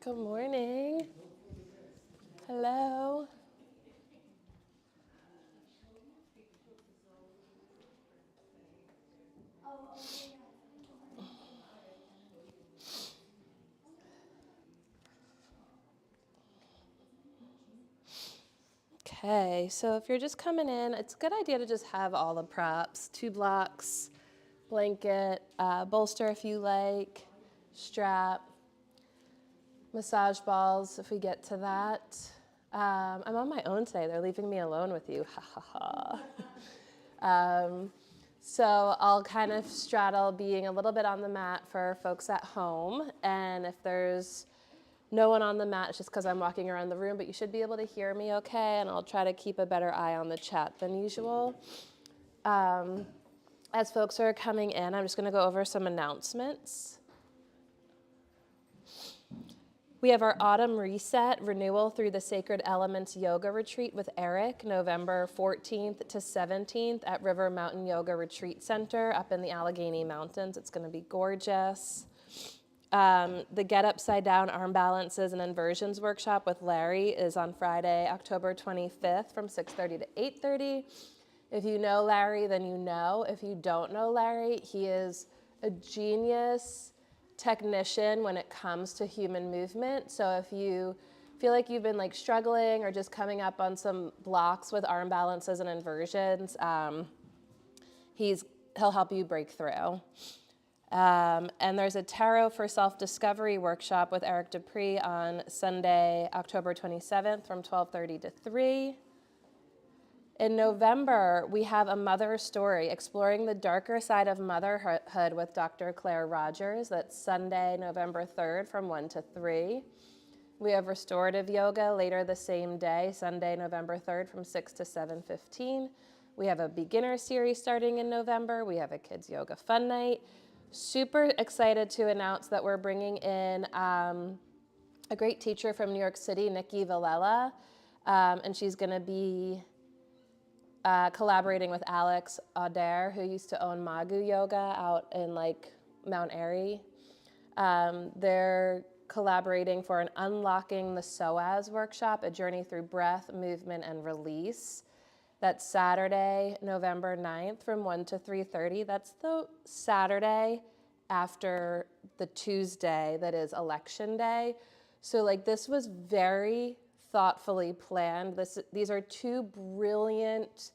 Good morning. Hello. Okay, so if you're just coming in, it's a good idea to just have all the props, 2 blocks, blanket, bolster if you like, strap, massage balls if we get to that. I'm on my own today. They're leaving me alone with you. Ha ha ha. So I'll kind of straddle being a little bit on the mat for folks at home. And if there's no one on the mat, it's just because I'm walking around the room, but you should be able to hear me okay. And I'll try to keep a better eye on the chat than usual. As folks are coming in, I'm just going to go over some announcements. We have our Autumn Reset Renewal through the Sacred Elements Yoga Retreat with Eric, November 14th to 17th at River Mountain Yoga Retreat Center up in the Allegheny Mountains. It's going to be gorgeous. The Get Upside Down Arm Balances and Inversions workshop with Larry is on Friday, October 25th from 6:30 to 8:30. If you know Larry, then you know. If you don't know Larry, he is a genius technician when it comes to human movement. So if you feel like you've been struggling or just coming up on some blocks with arm balances and inversions, he'll help you break through. And there's a Tarot for Self-Discovery workshop with Eric Dupree on Sunday, October 27th from 12:30 to 3. In November, we have a mother story, exploring the darker side of motherhood with Dr. Claire Rogers. That's Sunday, November 3rd from 1 to 3. We have restorative yoga later the same day, Sunday, November 3rd from 6 to 7:15. We have a beginner series starting in November. We have a kids yoga fun night. Super excited to announce that we're bringing in a great teacher from New York City, Nikki Villela, and she's going to be collaborating with Alex Adair, who used to own Magu Yoga out in Mount Airy. They're collaborating for an Unlocking the Psoas workshop, a journey through breath, movement, and release. That's Saturday, November 9th from 1 to 3:30. That's the Saturday after the Tuesday that is election day. So this was very thoughtfully planned. These are 2 brilliant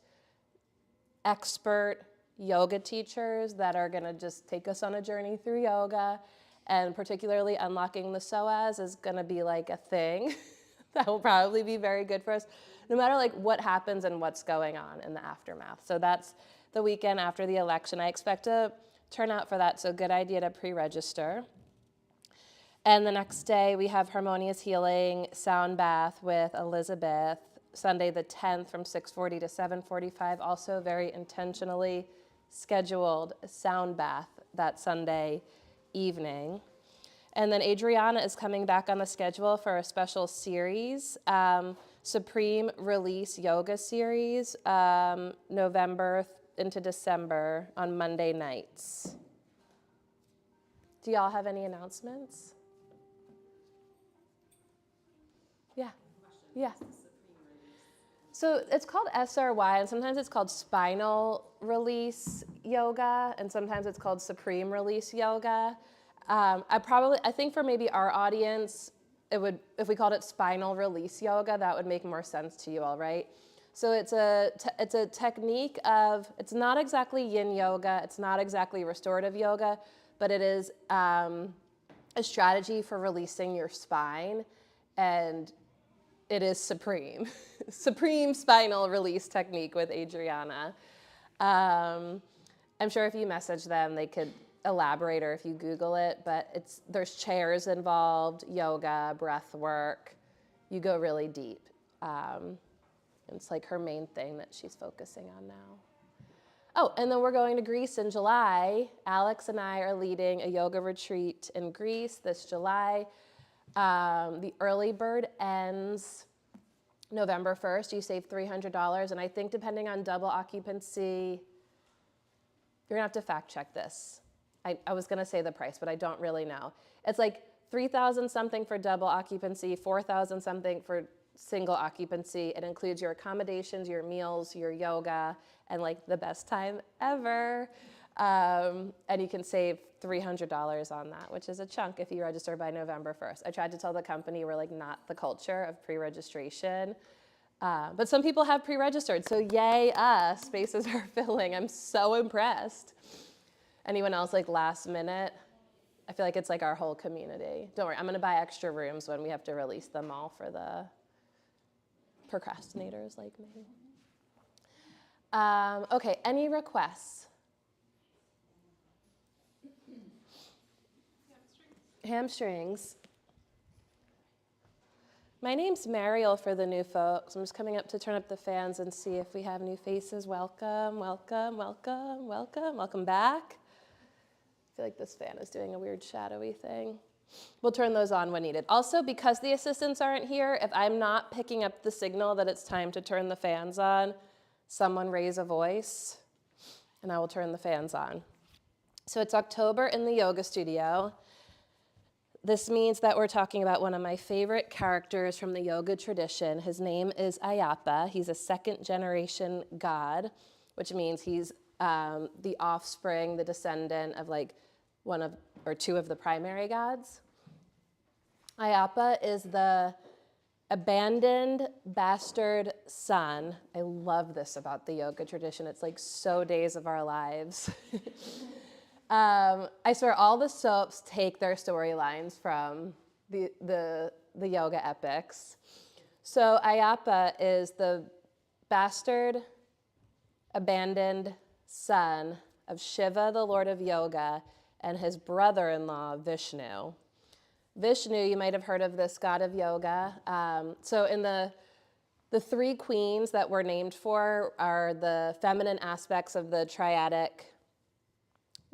expert yoga teachers that are going to just take us on a journey through yoga, and particularly Unlocking the Psoas is going to be a thing that will probably be very good for us, no matter what happens and what's going on in the aftermath. So that's the weekend after the election. I expect a turnout for that, so good idea to pre-register. And the next day, we have Harmonious Healing Sound Bath with Elizabeth, Sunday the 10th from 6:40 to 7:45. Also very intentionally scheduled sound bath that Sunday evening. And then Adriana is coming back on the schedule for a special series, Supreme Release Yoga Series, November into December on Monday nights. Do y'all have any announcements? Yeah. So it's called SRY, and sometimes it's called Spinal Release Yoga, and sometimes it's called Supreme Release Yoga. I think for maybe our audience, if we called it Spinal Release Yoga, that would make more sense to you all, right? So it's a technique of, it's not exactly yin yoga, it's not exactly restorative yoga, but it is a strategy for releasing your spine, and it is supreme. Supreme spinal release technique with Adriana. I'm sure if you message them, they could elaborate, or if you Google it, but there's chairs involved, yoga, breath work. You go really deep. It's her main thing that she's focusing on now. Oh, and then we're going to Greece in July. Alex and I are leading a yoga retreat in Greece this July. The early bird ends November 1st. You save $300, and I think depending on double occupancy, you're gonna have to fact check this. I was gonna say the price, but I don't really know. It's 3,000 something for double occupancy, 4,000 something for single occupancy. It includes your accommodations, your meals, your yoga, and like the best time ever. And you can save $300 on that, which is a chunk if you register by November 1st. I tried to tell the company we're like not the culture of pre-registration, but some people have pre-registered, so yay us, spaces are filling. I'm so impressed. Anyone else like last minute? I feel like it's like our whole community. Don't worry, I'm gonna buy extra rooms when we have to release them all for the procrastinators like me. Okay, any requests? Hamstrings. My name's Mariel for the new folks. I'm just coming up to turn up the fans and see if we have new faces. Welcome, welcome, welcome, welcome. Welcome back. I feel like this fan is doing a weird shadowy thing. We'll turn those on when needed. Also, because the assistants aren't here, if I'm not picking up the signal that it's time to turn the fans on, someone raise a voice and I will turn the fans on. So it's October in the yoga studio. This means that we're talking about one of my favorite characters from the yoga tradition. His name is Ayappa. He's a second-generation god, which means he's the offspring, the descendant of like one of or two of the primary gods. Ayappa is the abandoned bastard son. I love this about the yoga tradition. It's like so Days of Our Lives. I swear all the soaps take their storylines from the yoga epics. So Ayappa is the bastard, abandoned son of Shiva, the Lord of Yoga, and his brother-in-law, Vishnu. Vishnu, you might have heard of this god of yoga. So in the three queens that we're named for are the feminine aspects of the triadic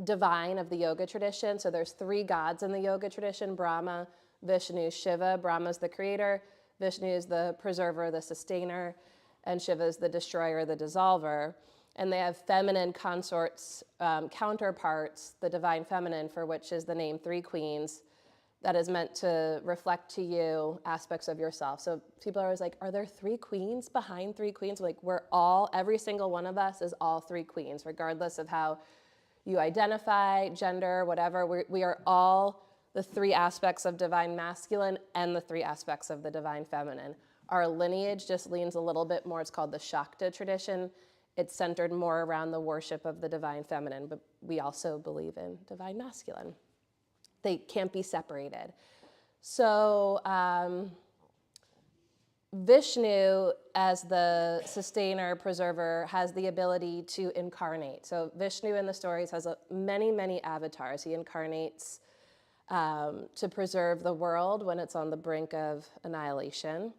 divine of the yoga tradition. So there's three gods in the yoga tradition: Brahma, Vishnu, Shiva. Brahma's the creator, Vishnu is the preserver, the sustainer, and Shiva is the destroyer, the dissolver. And they have feminine consorts, counterparts, the divine feminine, for which is the name Three Queens, that is meant to reflect to you aspects of yourself. So people are always like, are there three queens behind three queens? Like, every single one of us is all three queens, regardless of how you identify, gender, whatever. We are all the three aspects of divine masculine and the three aspects of the divine feminine. Our lineage just leans a little bit more, it's called the Shakta tradition. It's centered more around the worship of the divine feminine, but we also believe in divine masculine. They can't be separated. So Vishnu, as the sustainer, preserver, has the ability to incarnate. So Vishnu in the stories has many, many avatars. He incarnates to preserve the world when it's on the brink of annihilation.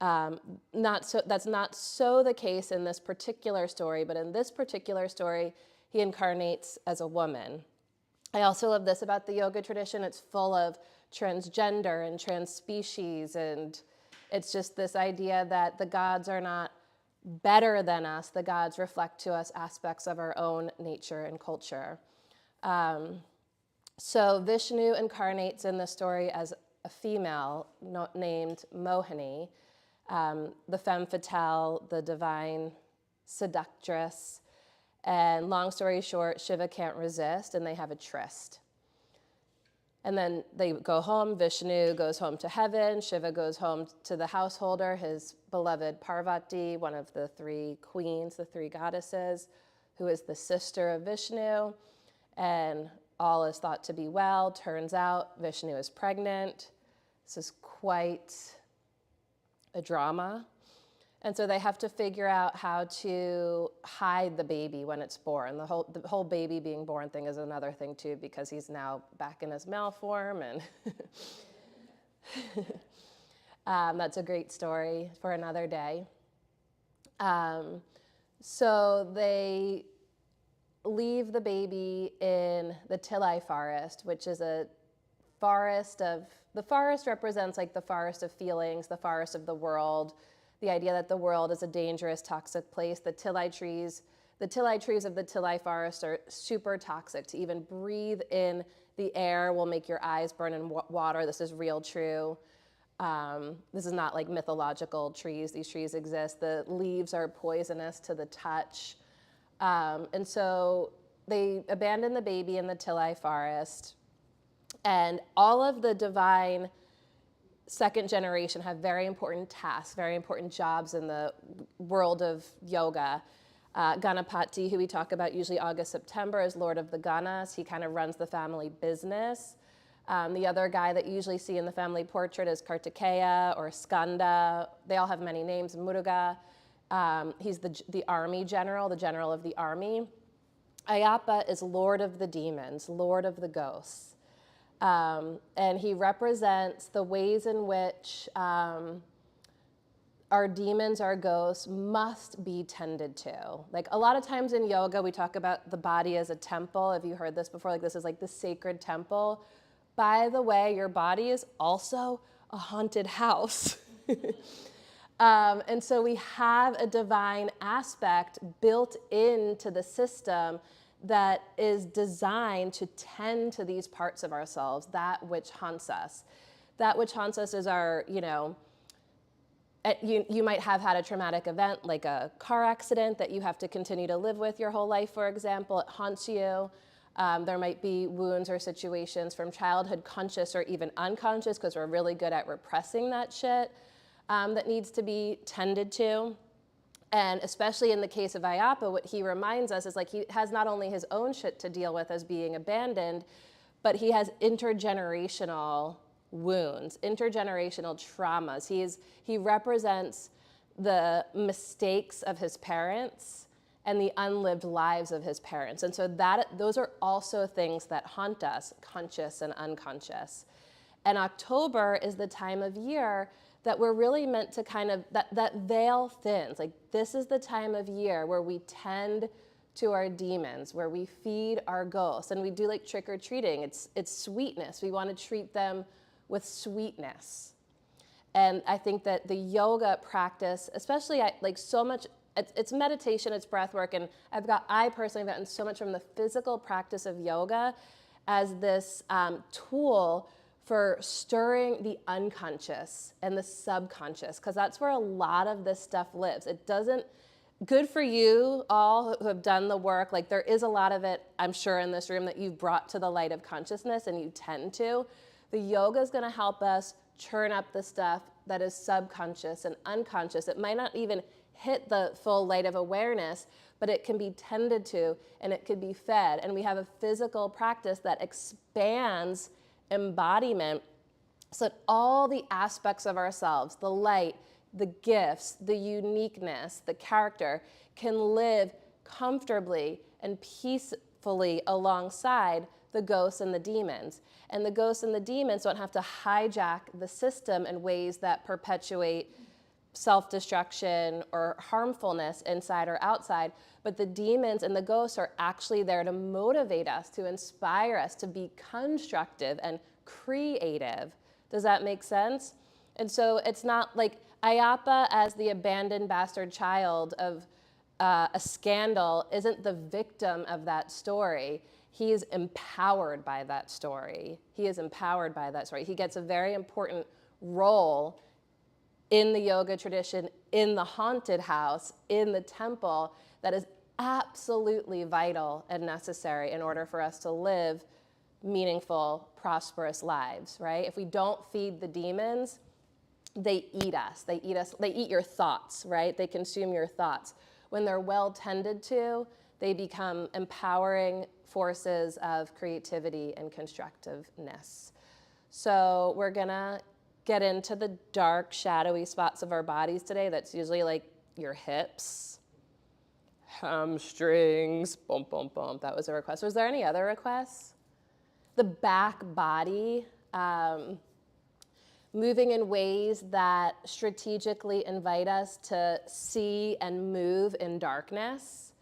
That's not so the case in this particular story, but in this particular story, he incarnates as a woman. I also love this about the yoga tradition. It's full of transgender and transspecies, and it's just this idea that the gods are not better than us. The gods reflect to us aspects of our own nature and culture. So Vishnu incarnates in the story as a female named Mohini, the femme fatale, the divine seductress. And long story short, Shiva can't resist, and they have a tryst. And then they go home. Vishnu goes home to heaven. Shiva goes home to the householder, his beloved Parvati, one of the three queens, the three goddesses, who is the sister of Vishnu. And all is thought to be well. Turns out Vishnu is pregnant. This is quite a drama. And so they have to figure out how to hide the baby when it's born. The whole baby being born thing is another thing too, because he's now back in his male form, and that's a great story for another day. So they leave the baby in the Tilai forest, which is a forest of, the forest represents like the forest of feelings, the forest of the world, the idea that the world is a dangerous, toxic place. The Tilai trees, The tilai trees of the tilai forest are super toxic. To even breathe in the air will make your eyes burn in water. This is real true. This is not like mythological trees. These trees exist. The leaves are poisonous to the touch. And so they abandon the baby in the tilai forest. And all of the divine second generation have very important tasks, very important jobs in the world of yoga. Ganapati, who we talk about usually August, September, is Lord of the Ganas. He kind of runs the family business. The other guy that you usually see in the family portrait is Kartikeya or Skanda. They all have many names. Muruga. He's the army general, the general of the army. Ayappa is Lord of the demons, Lord of the ghosts. And he represents the ways in which our demons, our ghosts, must be tended to. Like a lot of times in yoga, we talk about the body as a temple. Have you heard this before? Like this is like the sacred temple. By the way, your body is also a haunted house. And so we have a divine aspect built into the system that is designed to tend to these parts of ourselves, that which haunts us. That which haunts us is our, you might have had a traumatic event like a car accident that you have to continue to live with your whole life, for example. It haunts you. There might be wounds or situations from childhood, conscious or even unconscious, because we're really good at repressing that shit, that needs to be tended to. And especially in the case of Ayappa, what he reminds us is like he has not only his own shit to deal with as being abandoned, but he has intergenerational wounds, intergenerational traumas. He represents the mistakes of his parents and the unlived lives of his parents. And so those are also things that haunt us, conscious and unconscious. And October is the time of year that we're really meant to kind of, that veil thins. Like this is the time of year where we tend to our demons, where we feed our ghosts, and we do like trick or treating. It's sweetness. We want to treat them with sweetness. And I think that the yoga practice, especially like so much, it's meditation, it's breath work, and I personally have gotten so much from the physical practice of yoga as this tool for stirring the unconscious and the subconscious, because that's where a lot of this stuff lives. It doesn't, good for you all who have done the work, like there is a lot of it, I'm sure in this room, that you've brought to the light of consciousness and you tend to. The yoga is gonna help us churn up the stuff that is subconscious and unconscious. It might not even hit the full light of awareness, but it can be tended to and it can be fed. And we have a physical practice that expands embodiment so that all the aspects of ourselves, the light, the gifts, the uniqueness, the character, can live comfortably and peacefully alongside the ghosts and the demons. And the ghosts and the demons don't have to hijack the system in ways that perpetuate self-destruction or harmfulness inside or outside, but the demons and the ghosts are actually there to motivate us, to inspire us to be constructive and creative. Does that make sense? And so it's not like Ayappa as the abandoned bastard child of a scandal isn't the victim of that story. He is empowered by that story. He is empowered by that story. He gets a very important role in the yoga tradition, in the haunted house, in the temple, that is absolutely vital and necessary in order for us to live meaningful, prosperous lives, right? If we don't feed the demons, they eat us. They eat your thoughts, right? They consume your thoughts. When they're well tended to, they become empowering forces of creativity and constructiveness. So we're gonna get into the dark, shadowy spots of our bodies today. That's usually like your hips, hamstrings, boom, boom, boom. That was a request. Was there any other requests? The back body, moving in ways that strategically invite us to see and move in darkness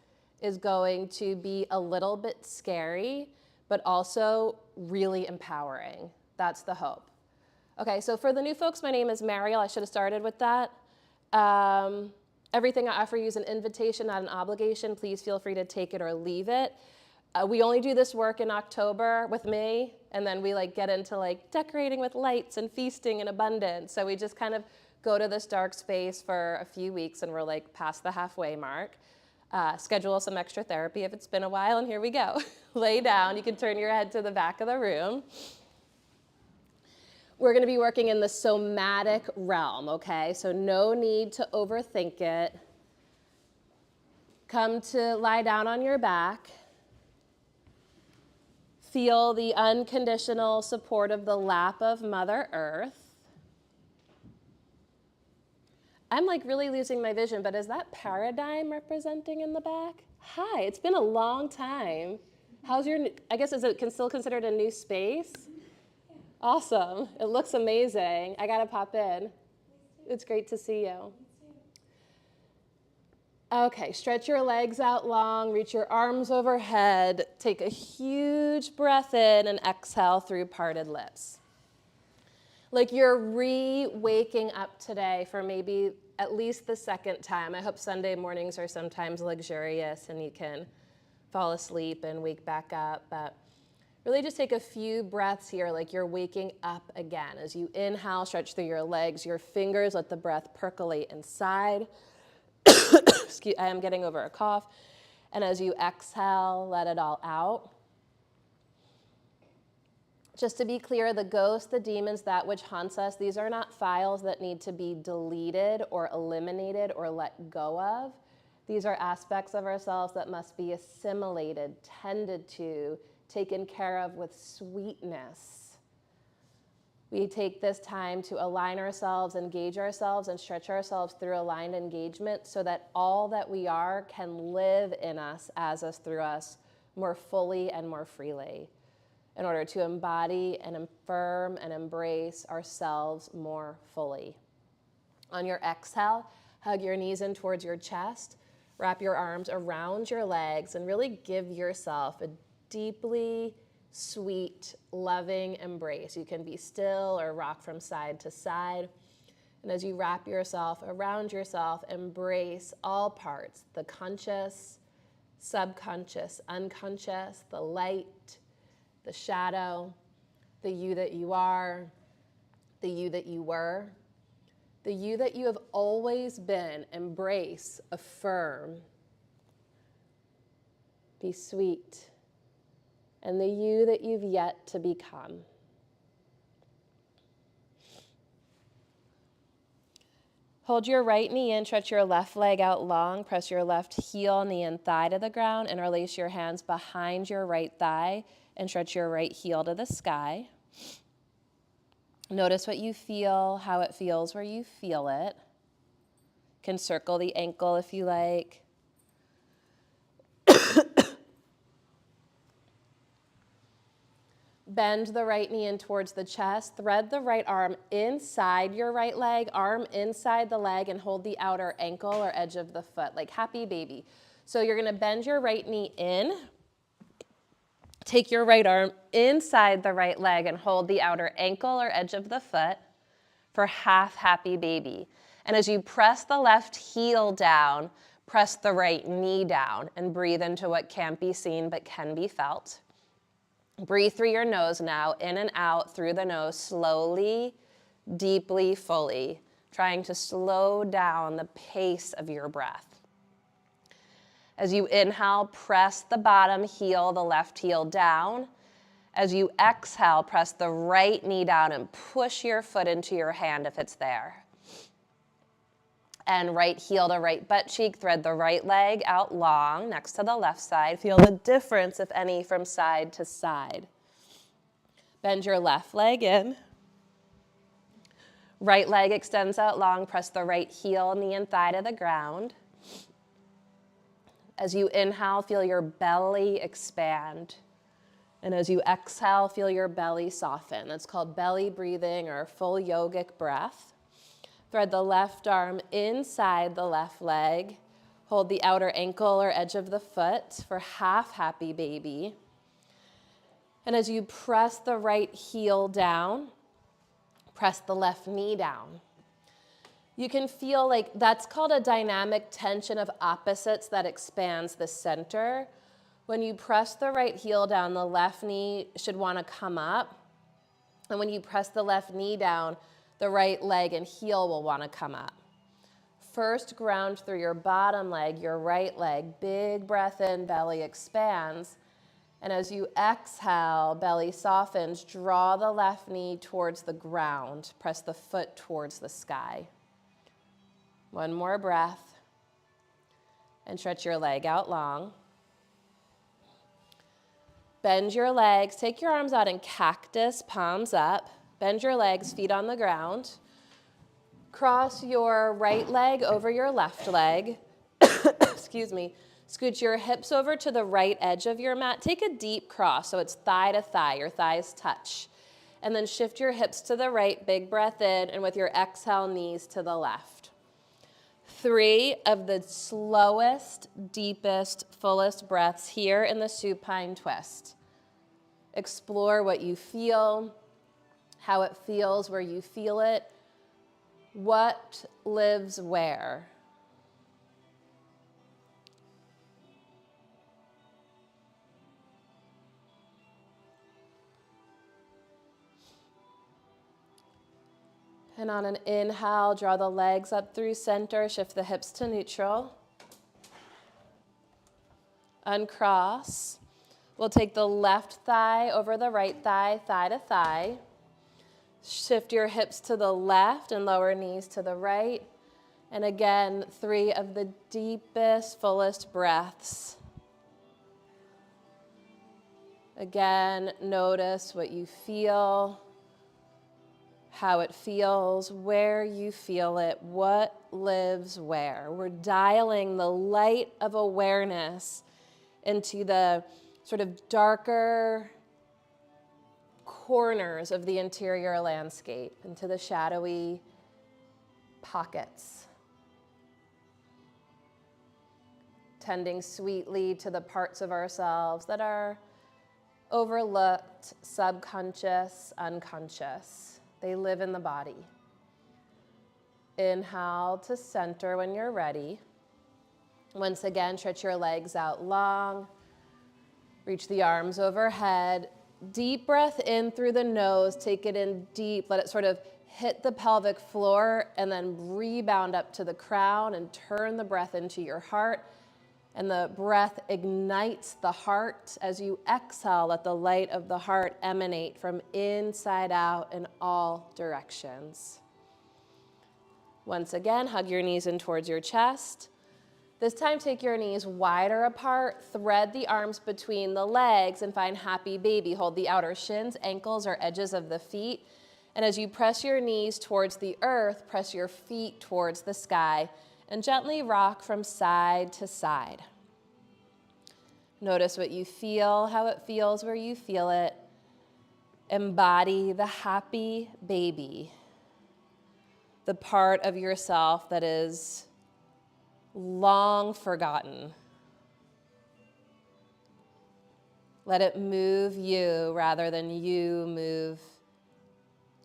is going to be a little bit scary, but also really empowering. That's the hope. Okay, so for the new folks, my name is Mariel. I should have started with that. Everything I offer you is an invitation, not an obligation. Please feel free to take it or leave it. We only do this work in October with me, and then we get into decorating with lights and feasting and abundance. So we just kind of go to this dark space for a few weeks, and we're past the halfway mark. Schedule some extra therapy if it's been a while, and here we go. Lay down. You can turn your head to the back of the room. We're going to be working in the somatic realm, okay? So no need to overthink it. Come to lie down on your back. Feel the unconditional support of the lap of Mother Earth. I'm really losing my vision, but is that paradigm representing in the back? Hi, it's been a long time. How's I guess, is it still considered a new space? Awesome. It looks amazing. I got to pop in. It's great to see you. Okay, stretch your legs out long, reach your arms overhead, take a huge breath in and exhale through parted lips. You're re-waking up today for maybe at least the second time. I hope Sunday mornings are sometimes luxurious and you can fall asleep and wake back up, but really just take a few breaths here you're waking up again. As you inhale, stretch through your legs, your fingers, let the breath percolate inside. I am getting over a cough. And as you exhale, let it all out. Just to be clear, the ghosts, the demons, that which haunts us, these are not files that need to be deleted or eliminated or let go of. These are aspects of ourselves that must be assimilated, tended to, taken care of with sweetness. We take this time to align ourselves, engage ourselves, and stretch ourselves through aligned engagement so that all that we are can live in us, as us, through us, more fully and more freely, in order to embody and affirm and embrace ourselves more fully. On your exhale, hug your knees in towards your chest, wrap your arms around your legs, and really give yourself a deeply sweet, loving embrace. You can be still or rock from side to side. And as you wrap yourself around yourself, embrace all parts, the conscious, subconscious, unconscious, the light, the shadow, the you that you are, the you that you were, the you that you have always been. Embrace, affirm, be sweet, and the you that you've yet to become. Hold your right knee in, stretch your left leg out long, press your left heel, knee, and thigh to the ground, interlace your hands behind your right thigh, and stretch your right heel to the sky. Notice what you feel, how it feels where you feel it. You can circle the ankle if you like. Bend the right knee in towards the chest. Thread the right arm inside your right leg, arm inside the leg, and hold the outer ankle or edge of the foot, like happy baby. So you're going to bend your right knee in. Take your right arm inside the right leg and hold the outer ankle or edge of the foot for half happy baby. And as you press the left heel down, press the right knee down and breathe into what can't be seen but can be felt. Breathe through your nose now, in and out through the nose, slowly, deeply, fully, trying to slow down the pace of your breath. As you inhale, press the bottom heel, the left heel down. As you exhale, press the right knee down and push your foot into your hand if it's there. And right heel to right butt cheek, thread the right leg out long next to the left side. Feel the difference, if any, from side to side. Bend your left leg in. Right leg extends out long. Press the right heel, knee, and thigh to the ground. As you inhale, feel your belly expand. And as you exhale, feel your belly soften. That's called belly breathing or full yogic breath. Thread the left arm inside the left leg. Hold the outer ankle or edge of the foot for half happy baby. And as you press the right heel down, press the left knee down. You can feel like that's called a dynamic tension of opposites that expands the center. When you press the right heel down, the left knee should want to come up. And when you press the left knee down, the right leg and heel will want to come up. First, ground through your bottom leg, your right leg. Big breath in, belly expands. And as you exhale, belly softens. Draw the left knee towards the ground. Press the foot towards the sky. One more breath. And stretch your leg out long. Bend your legs. Take your arms out in cactus, palms up. Bend your legs, feet on the ground. Cross your right leg over your left leg. Excuse me. Scoot your hips over to the right edge of your mat. Take a deep cross so it's thigh to thigh. Your thighs touch. And then shift your hips to the right. Big breath in. And with your exhale, knees to the left. 3 of the slowest, deepest, fullest breaths here in the supine twist. Explore what you feel, how it feels, where you feel it. What lives where? And on an inhale, draw the legs up through center, shift the hips to neutral. Uncross. We'll take the left thigh over the right thigh, thigh to thigh. Shift your hips to the left and lower knees to the right. And again, 3 of the deepest, fullest breaths. Again, notice what you feel, how it feels, where you feel it, what lives where. We're dialing the light of awareness into the sort of darker corners of the interior landscape, into the shadowy pockets. Tending sweetly to the parts of ourselves that are overlooked, subconscious, unconscious. They live in the body. Inhale to center when you're ready. Once again, stretch your legs out long. Reach the arms overhead. Deep breath in through the nose. Take it in deep. Let it sort of hit the pelvic floor and then rebound up to the crown and turn the breath into your heart. And the breath ignites the heart. As you exhale, let the light of the heart emanate from inside out in all directions. Once again, hug your knees in towards your chest. This time, take your knees wider apart, thread the arms between the legs, and find happy baby. Hold the outer shins, ankles, or edges of the feet. And as you press your knees towards the earth, press your feet towards the sky, and gently rock from side to side. Notice what you feel, how it feels where you feel it. Embody the happy baby, the part of yourself that is long forgotten. Let it move you rather than you move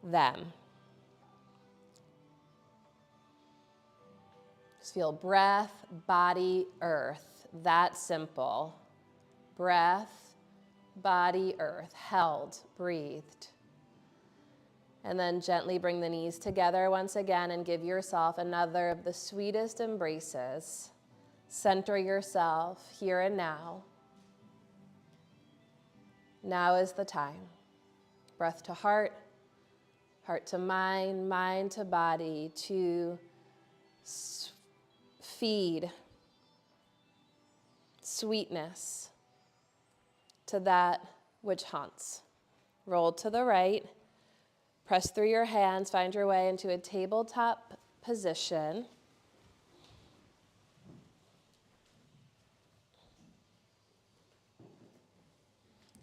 them. Just feel breath, body, earth. That simple. Breath, body, earth. Held, breathed. And then gently bring the knees together once again and give yourself another of the sweetest embraces. Center yourself here and now. Now is the time. Breath to heart, heart to mind, mind to body, to feed sweetness to that which haunts. Roll to the right. Press through your hands, find your way into a tabletop position.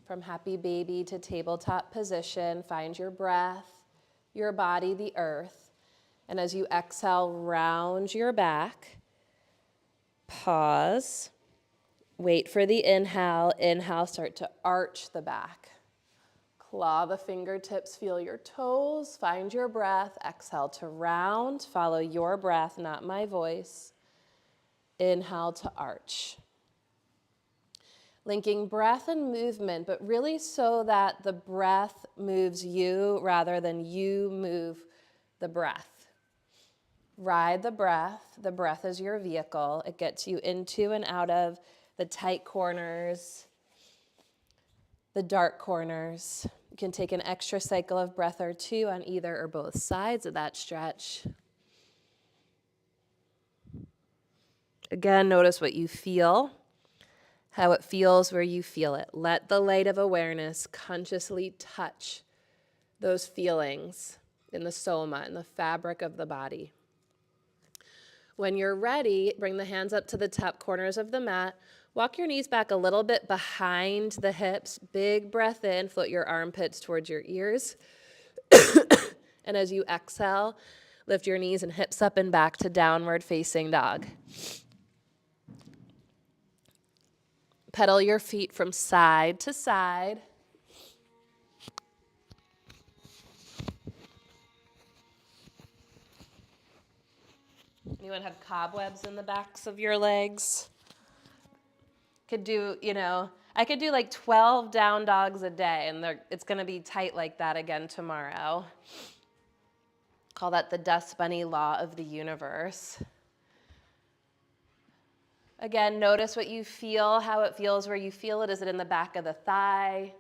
From happy baby to tabletop position, find your breath, your body, the earth. And as you exhale, round your back. Pause. Wait for the inhale. Inhale, start to arch the back. Claw the fingertips, feel your toes, find your breath. Exhale to round, follow your breath, not my voice. Inhale to arch. Linking breath and movement, but really so that the breath moves you rather than you move the breath. Ride the breath. The breath is your vehicle. It gets you into and out of the tight corners, the dark corners. You can take an extra cycle of breath or two on either or both sides of that stretch. Again, notice what you feel, how it feels where you feel it. Let the light of awareness consciously touch those feelings in the soma, in the fabric of the body. When you're ready, bring the hands up to the top corners of the mat. Walk your knees back a little bit behind the hips. Big breath in, float your armpits towards your ears. And as you exhale, lift your knees and hips up and back to downward facing dog. Pedal your feet from side to side. Anyone have cobwebs in the backs of your legs? Could do, I could do like 12 down dogs a day, and it's going to be tight like that again tomorrow. Call that the dust bunny law of the universe. Again, notice what you feel, how it feels where you feel it. Is it in the back of the thigh,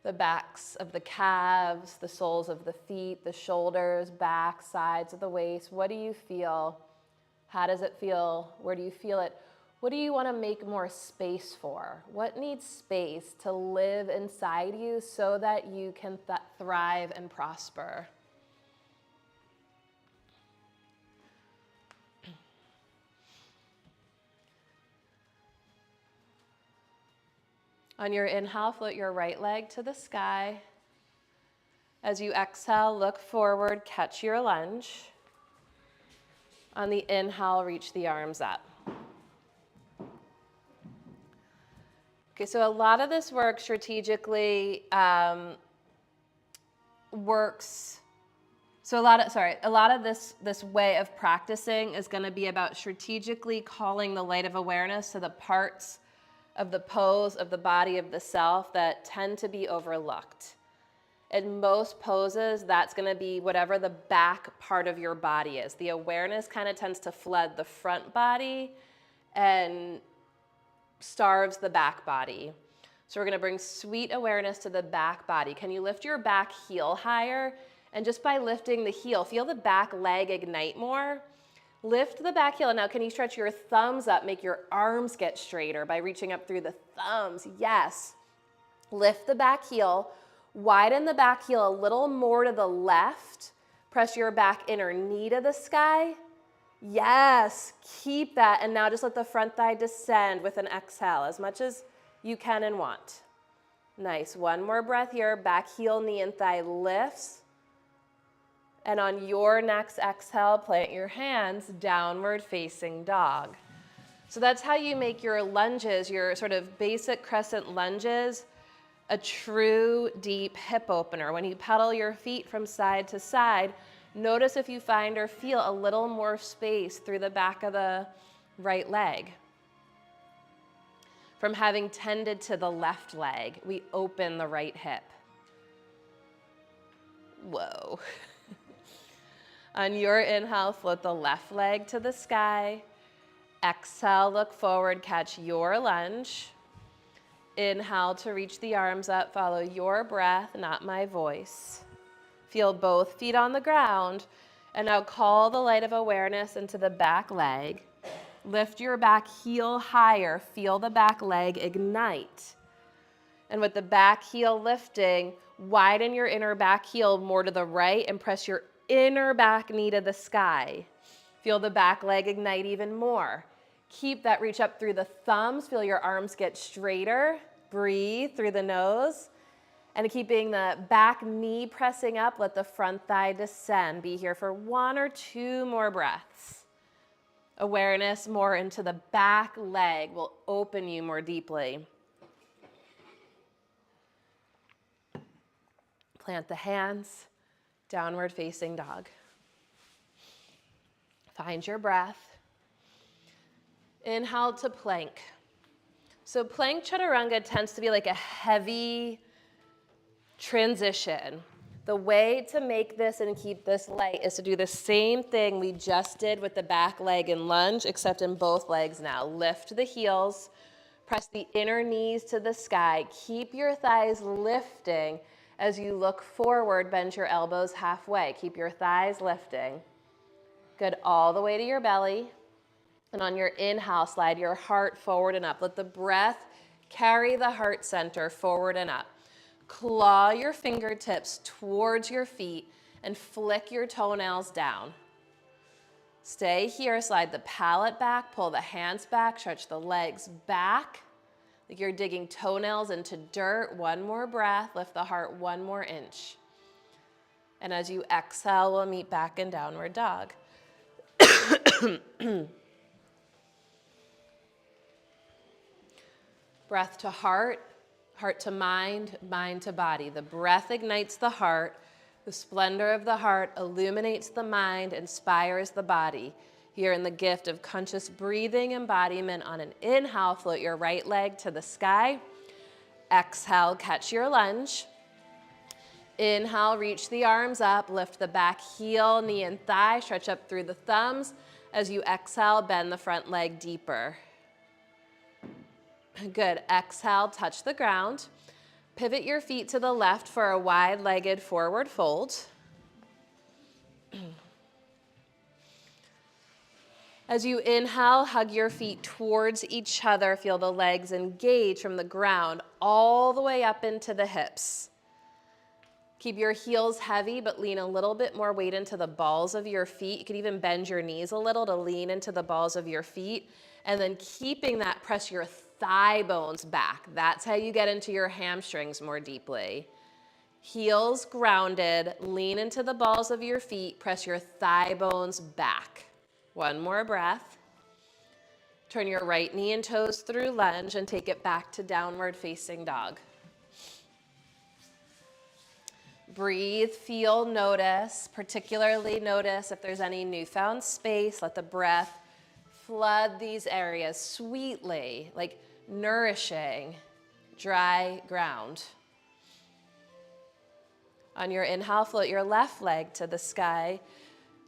the backs of the calves, the soles of the feet, the shoulders, back, sides of the waist? What do you feel? How does it feel? Where do you feel it? What do you want to make more space for? What needs space to live inside you so that you can thrive and prosper? On your inhale, float your right leg to the sky. As you exhale, look forward, catch your lunge. On the inhale, reach the arms up. Okay, so a lot of this work strategically works. So a lot of this way of practicing is going to be about strategically calling the light of awareness to the parts of the pose of the body of the self that tend to be overlooked. In most poses, that's going to be whatever the back part of your body is. The awareness kind of tends to flood the front body and starves the back body. So we're going to bring sweet awareness to the back body. Can you lift your back heel higher? And just by lifting the heel, feel the back leg ignite more. Lift the back heel. Now, can you stretch your thumbs up? Make your arms get straighter by reaching up through the thumbs. Yes. Lift the back heel. Widen the back heel a little more to the left. Press your back inner knee to the sky. Yes. Keep that. And now just let the front thigh descend with an exhale as much as you can and want. Nice. One more breath here. Back heel, knee, and thigh lifts. And on your next exhale, plant your hands, downward facing dog. So that's how you make your lunges, your sort of basic crescent lunges, a true deep hip opener. When you pedal your feet from side to side, notice if you find or feel a little more space through the back of the right leg. From having tended to the left leg, we open the right hip. Whoa. On your inhale, float the left leg to the sky. Exhale, look forward, catch your lunge. Inhale to reach the arms up, follow your breath, not my voice. Feel both feet on the ground. And now call the light of awareness into the back leg. Lift your back heel higher, feel the back leg ignite. And with the back heel lifting, widen your inner back heel more to the right and press your inner back knee to the sky. Feel the back leg ignite even more. Keep that reach up through the thumbs. Feel your arms get straighter. Breathe through the nose. And keeping the back knee pressing up, let the front thigh descend. Be here for 1 or 2 more breaths. Awareness more into the back leg will open you more deeply. Plant the hands, downward facing dog. Find your breath. Inhale to plank. So plank chaturanga tends to be like a heavy transition. The way to make this and keep this light is to do the same thing we just did with the back leg and lunge, except in both legs now. Lift the heels, press the inner knees to the sky. Keep your thighs lifting as you look forward, bend your elbows halfway. Keep your thighs lifting. Good, all the way to your belly. And on your inhale, slide your heart forward and up. Let the breath carry the heart center forward and up. Claw your fingertips towards your feet and flick your toenails down. Stay here, slide the palate back, pull the hands back, stretch the legs back, like you're digging toenails into dirt. One more breath, lift the heart one more inch. And as you exhale, we'll meet back in downward dog. Breath to heart, heart to mind, mind to body. The breath ignites the heart. The splendor of the heart illuminates the mind, inspires the body. Here in the gift of conscious breathing embodiment, on an inhale, float your right leg to the sky. Exhale, catch your lunge. Inhale, reach the arms up, lift the back heel, knee and thigh, stretch up through the thumbs. As you exhale, bend the front leg deeper. Good, exhale, touch the ground. Pivot your feet to the left for a wide-legged forward fold. As you inhale, hug your feet towards each other. Feel the legs engage from the ground all the way up into the hips. Keep your heels heavy, but lean a little bit more weight into the balls of your feet. You could even bend your knees a little to lean into the balls of your feet. And then keeping that, press your thigh bones back. That's how you get into your hamstrings more deeply. Heels grounded, lean into the balls of your feet, press your thigh bones back. One more breath. Turn your right knee and toes through lunge and take it back to downward facing dog. Breathe, feel, notice, particularly notice if there's any newfound space. Let the breath flood these areas sweetly, like nourishing, dry ground. On your inhale, float your left leg to the sky.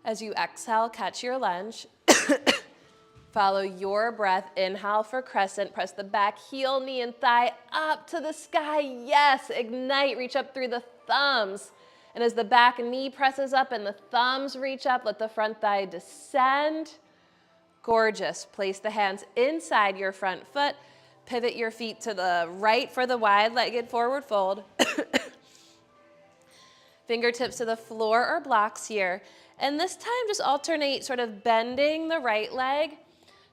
As you exhale, catch your lunge. Follow your breath. Inhale for crescent. Press the back heel, knee, and thigh up to the sky. Yes, ignite. Reach up through the thumbs. And as the back knee presses up and the thumbs reach up, let the front thigh descend. Gorgeous. Place the hands inside your front foot. Pivot your feet to the right for the wide-legged forward fold. Fingertips to the floor or blocks here. And this time just alternate sort of bending the right leg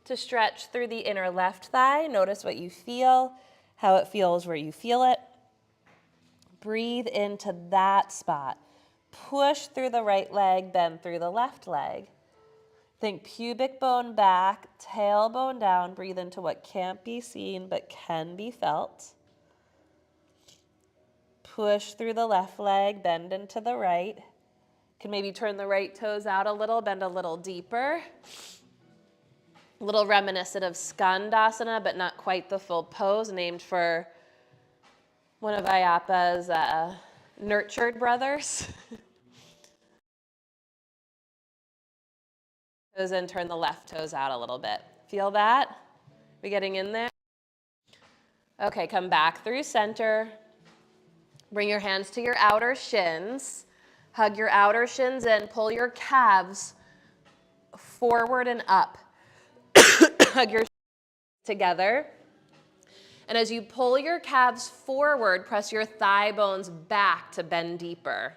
to stretch through the inner left thigh. Notice what you feel, how it feels where you feel it. Breathe into that spot. Push through the right leg, bend through the left leg. Think pubic bone back, tailbone down. Breathe into what can't be seen but can be felt. Push through the left leg, bend into the right. Can maybe turn the right toes out a little, bend a little deeper. A little reminiscent of Skandasana, but not quite the full pose, named for one of Ayappa's nurtured brothers. Toes in, turn the left toes out a little bit. Feel that? We getting in there? Okay, come back through center. Bring your hands to your outer shins. Hug your outer shins in. Pull your calves forward and up. Hug your shins together. And as you pull your calves forward, press your thigh bones back to bend deeper.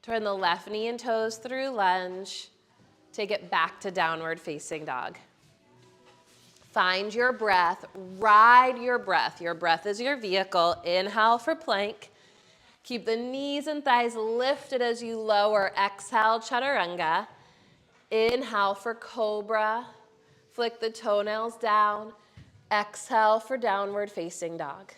Turn the left knee and toes through lunge. Take it back to downward facing dog. Find your breath. Ride your breath. Your breath is your vehicle. Inhale for plank. Keep the knees and thighs lifted as you lower. Exhale, chaturanga. Inhale for cobra. Flick the toenails down. Exhale for downward facing dog.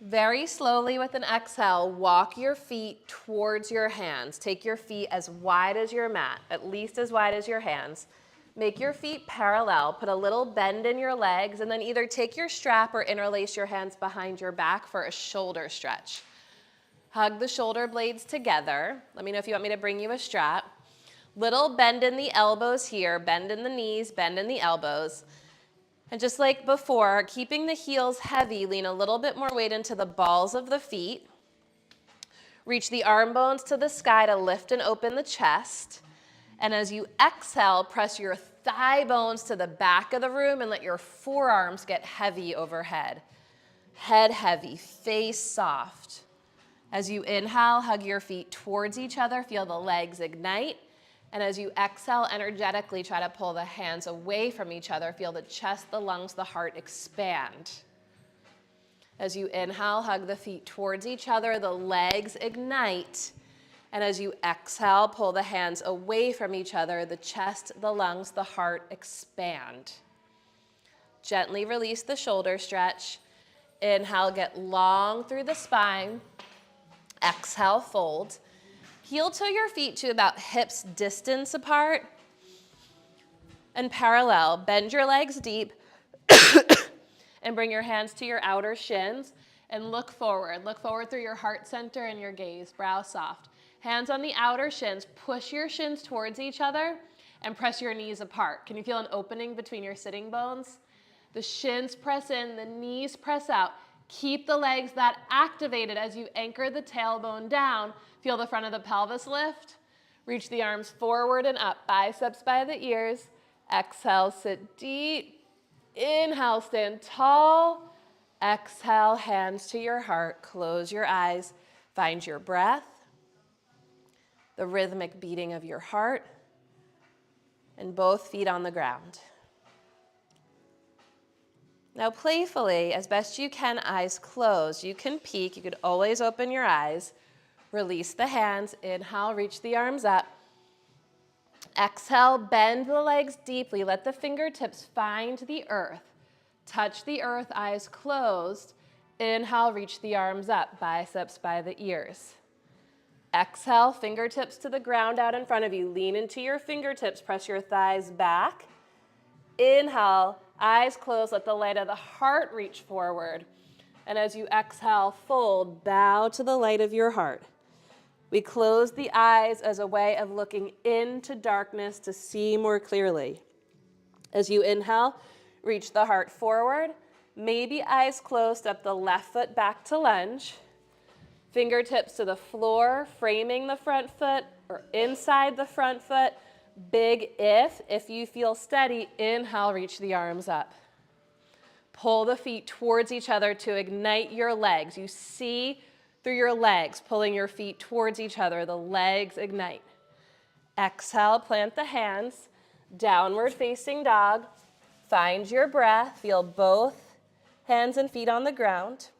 Very slowly with an exhale, walk your feet towards your hands. Take your feet as wide as your mat, at least as wide as your hands. Make your feet parallel, put a little bend in your legs, and then either take your strap or interlace your hands behind your back for a shoulder stretch. Hug the shoulder blades together. Let me know if you want me to bring you a strap. Little bend in the elbows here, bend in the knees, bend in the elbows. And just like before, keeping the heels heavy, lean a little bit more weight into the balls of the feet. Reach the arm bones to the sky to lift and open the chest. And as you exhale, press your thigh bones to the back of the room and let your forearms get heavy overhead. Head heavy, face soft. As you inhale, hug your feet towards each other, feel the legs ignite. And as you exhale, energetically try to pull the hands away from each other. Feel the chest, the lungs, the heart expand. As you inhale, hug the feet towards each other, the legs ignite. And as you exhale, pull the hands away from each other, the chest, the lungs, the heart expand. Gently release the shoulder stretch. Inhale, get long through the spine. Exhale, fold. Heel toe your feet to about hips distance apart and parallel. Bend your legs deep and bring your hands to your outer shins and look forward. Look forward through your heart center and your gaze, brow soft. Hands on the outer shins. Push your shins towards each other and press your knees apart. Can you feel an opening between your sitting bones? The shins press in, the knees press out. Keep the legs that activated as you anchor the tailbone down. Feel the front of the pelvis lift. Reach the arms forward and up, biceps by the ears. Exhale, sit deep. Inhale, stand tall. Exhale, hands to your heart. Close your eyes. Find your breath, the rhythmic beating of your heart, and both feet on the ground. Now playfully, as best you can, eyes closed. You can peek. You could always open your eyes. Release the hands. Inhale, reach the arms up. Exhale, bend the legs deeply. Let the fingertips find the earth. Touch the earth, eyes closed. Inhale, reach the arms up, biceps by the ears. Exhale, fingertips to the ground out in front of you. Lean into your fingertips. Press your thighs back. Inhale, eyes closed, let the light of the heart reach forward. And as you exhale, fold, bow to the light of your heart. We close the eyes as a way of looking into darkness to see more clearly. As you inhale, reach the heart forward. Maybe eyes closed, step the left foot back to lunge. Fingertips to the floor, framing the front foot or inside the front foot. Big if you feel steady, inhale, reach the arms up. Pull the feet towards each other to ignite your legs. You see through your legs, pulling your feet towards each other, the legs ignite. Exhale, plant the hands, downward facing dog. Find your breath, feel both hands and feet on the ground.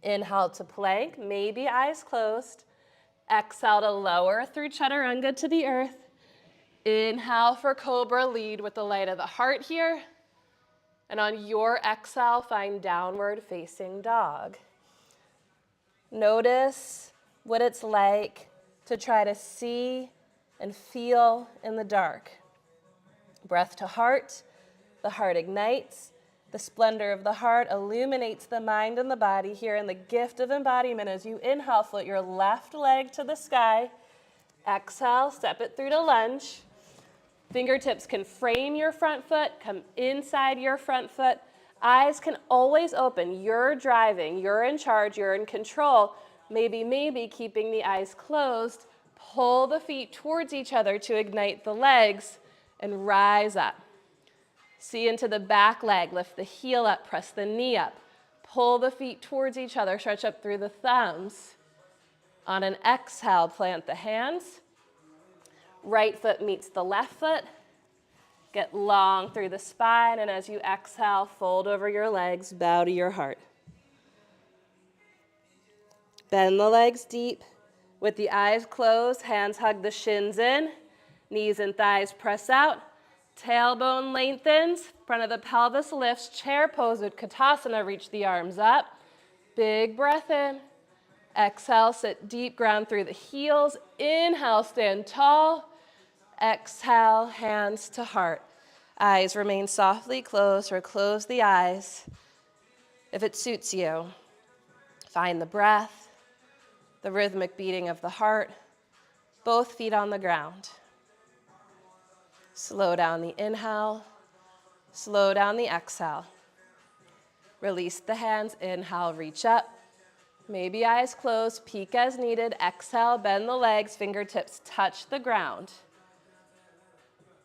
Inhale to plank, maybe eyes closed. Exhale to lower through chaturanga to the earth. Inhale for cobra, lead with the light of the heart here. And on your exhale, find downward facing dog. Notice what it's like to try to see and feel in the dark. Breath to heart, the heart ignites. The splendor of the heart illuminates the mind and the body here in the gift of embodiment. As you inhale, float your left leg to the sky. Exhale, step it through to lunge. Fingertips can frame your front foot, come inside your front foot. Eyes can always open. You're driving, you're in charge, you're in control. Maybe keeping the eyes closed. Pull the feet towards each other to ignite the legs and rise up. See into the back leg, lift the heel up, press the knee up. Pull the feet towards each other, stretch up through the thumbs. On an exhale, plant the hands. Right foot meets the left foot. Get long through the spine, and as you exhale, fold over your legs, bow to your heart. Bend the legs deep. With the eyes closed, hands hug the shins in. Knees and thighs press out. Tailbone lengthens. Front of the pelvis lifts. Chair pose with Utkatasana. Reach the arms up. Big breath in. Exhale, sit deep, ground through the heels. Inhale, stand tall. Exhale, hands to heart. Eyes remain softly closed, or close the eyes if it suits you. Find the breath, the rhythmic beating of the heart, both feet on the ground. Slow down the inhale, slow down the exhale. Release the hands, inhale, reach up. Maybe eyes closed, peek as needed. Exhale, bend the legs, fingertips touch the ground.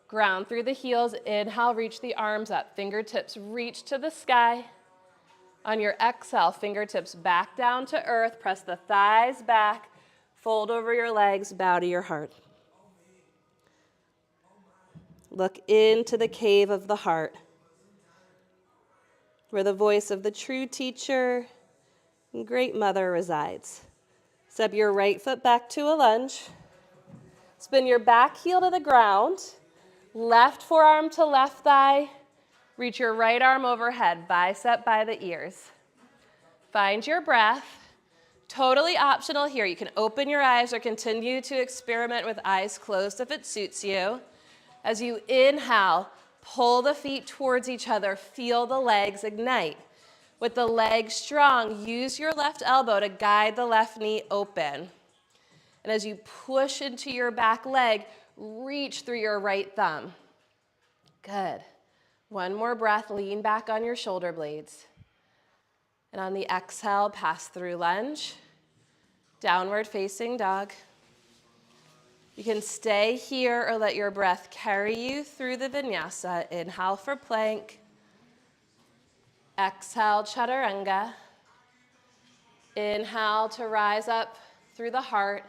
Ground through the heels, inhale, reach the arms up. Fingertips reach to the sky. On your exhale, fingertips back down to earth. Press the thighs back. Fold over your legs, bow to your heart. Look into the cave of the heart, where the voice of the true teacher and great mother resides. Step your right foot back to a lunge. Spin your back heel to the ground. Left forearm to left thigh. Reach your right arm overhead, bicep by the ears. Find your breath. Totally optional here. You can open your eyes or continue to experiment with eyes closed if it suits you. As you inhale, pull the feet towards each other. Feel the legs ignite. With the legs strong, use your left elbow to guide the left knee open. And as you push into your back leg, reach through your right thumb. Good. One more breath, lean back on your shoulder blades. And on the exhale, pass through lunge, downward facing dog. You can stay here or let your breath carry you through the vinyasa. Inhale for plank. Exhale, chaturanga. Inhale to rise up through the heart,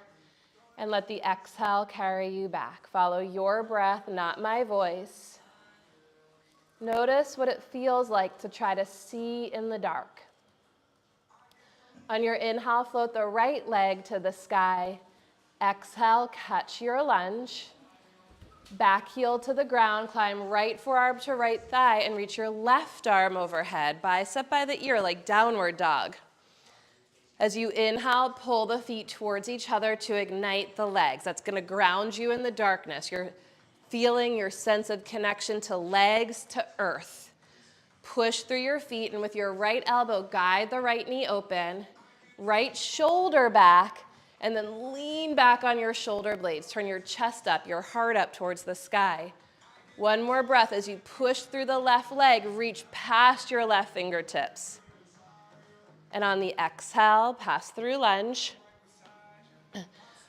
and let the exhale carry you back. Follow your breath, not my voice. Notice what it feels like to try to see in the dark. On your inhale, float the right leg to the sky. Exhale, catch your lunge. Back heel to the ground, climb right forearm to right thigh, and reach your left arm overhead, bicep by the ear like downward dog. As you inhale, pull the feet towards each other to ignite the legs. That's going to ground you in the darkness. You're feeling your sense of connection to legs, to earth. Push through your feet, and with your right elbow, guide the right knee open, right shoulder back, and then lean back on your shoulder blades. Turn your chest up, your heart up towards the sky. One more breath as you push through the left leg, reach past your left fingertips. And on the exhale, pass through lunge.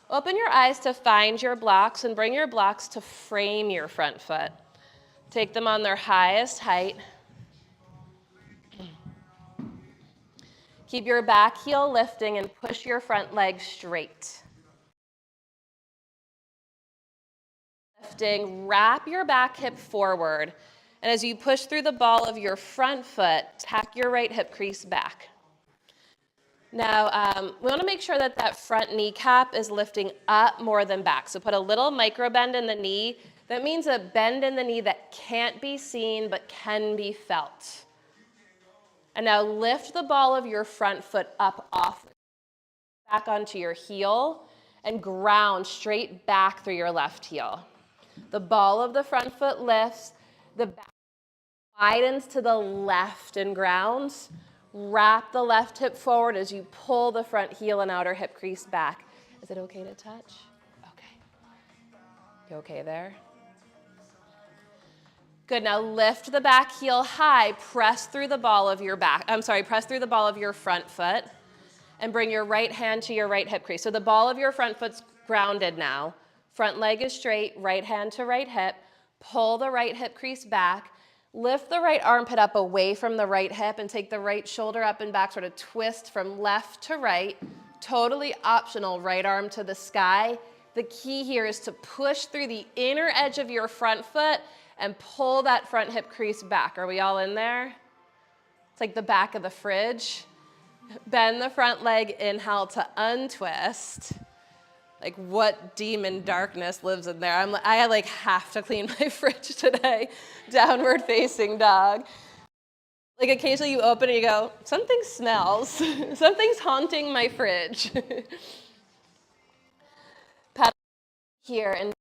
Open your eyes to find your blocks and bring your blocks to frame your front foot. Take them on their highest height. Keep your back heel lifting and push your front leg straight. Lifting, wrap your back hip forward. And as you push through the ball of your front foot, tack your right hip crease back. Now, we want to make sure that that front kneecap is lifting up more than back. So put a little micro bend in the knee. That means a bend in the knee that can't be seen but can be felt. And now lift the ball of your front foot up off, back onto your heel, and ground straight back through your left heel. The ball of the front foot lifts, the back widens to the left and grounds. Wrap the left hip forward as you pull the front heel and outer hip crease back. Is it okay to touch? Okay. You okay there? Good, now lift the back heel high, press through the ball of your press through the ball of your front foot, and bring your right hand to your right hip crease. So the ball of your front foot's grounded now. Front leg is straight, right hand to right hip. Pull the right hip crease back. Lift the right armpit up away from the right hip and take the right shoulder up and back, sort of twist from left to right. Totally optional, right arm to the sky. The key here is to push through the inner edge of your front foot and pull that front hip crease back. Are we all in there? It's like the back of the fridge. Bend the front leg, inhale to untwist. Like, what demon darkness lives in there? I have to clean my fridge today. Downward facing dog. Like occasionally you open it and you go, something smells. Something's haunting my fridge. Paddle here and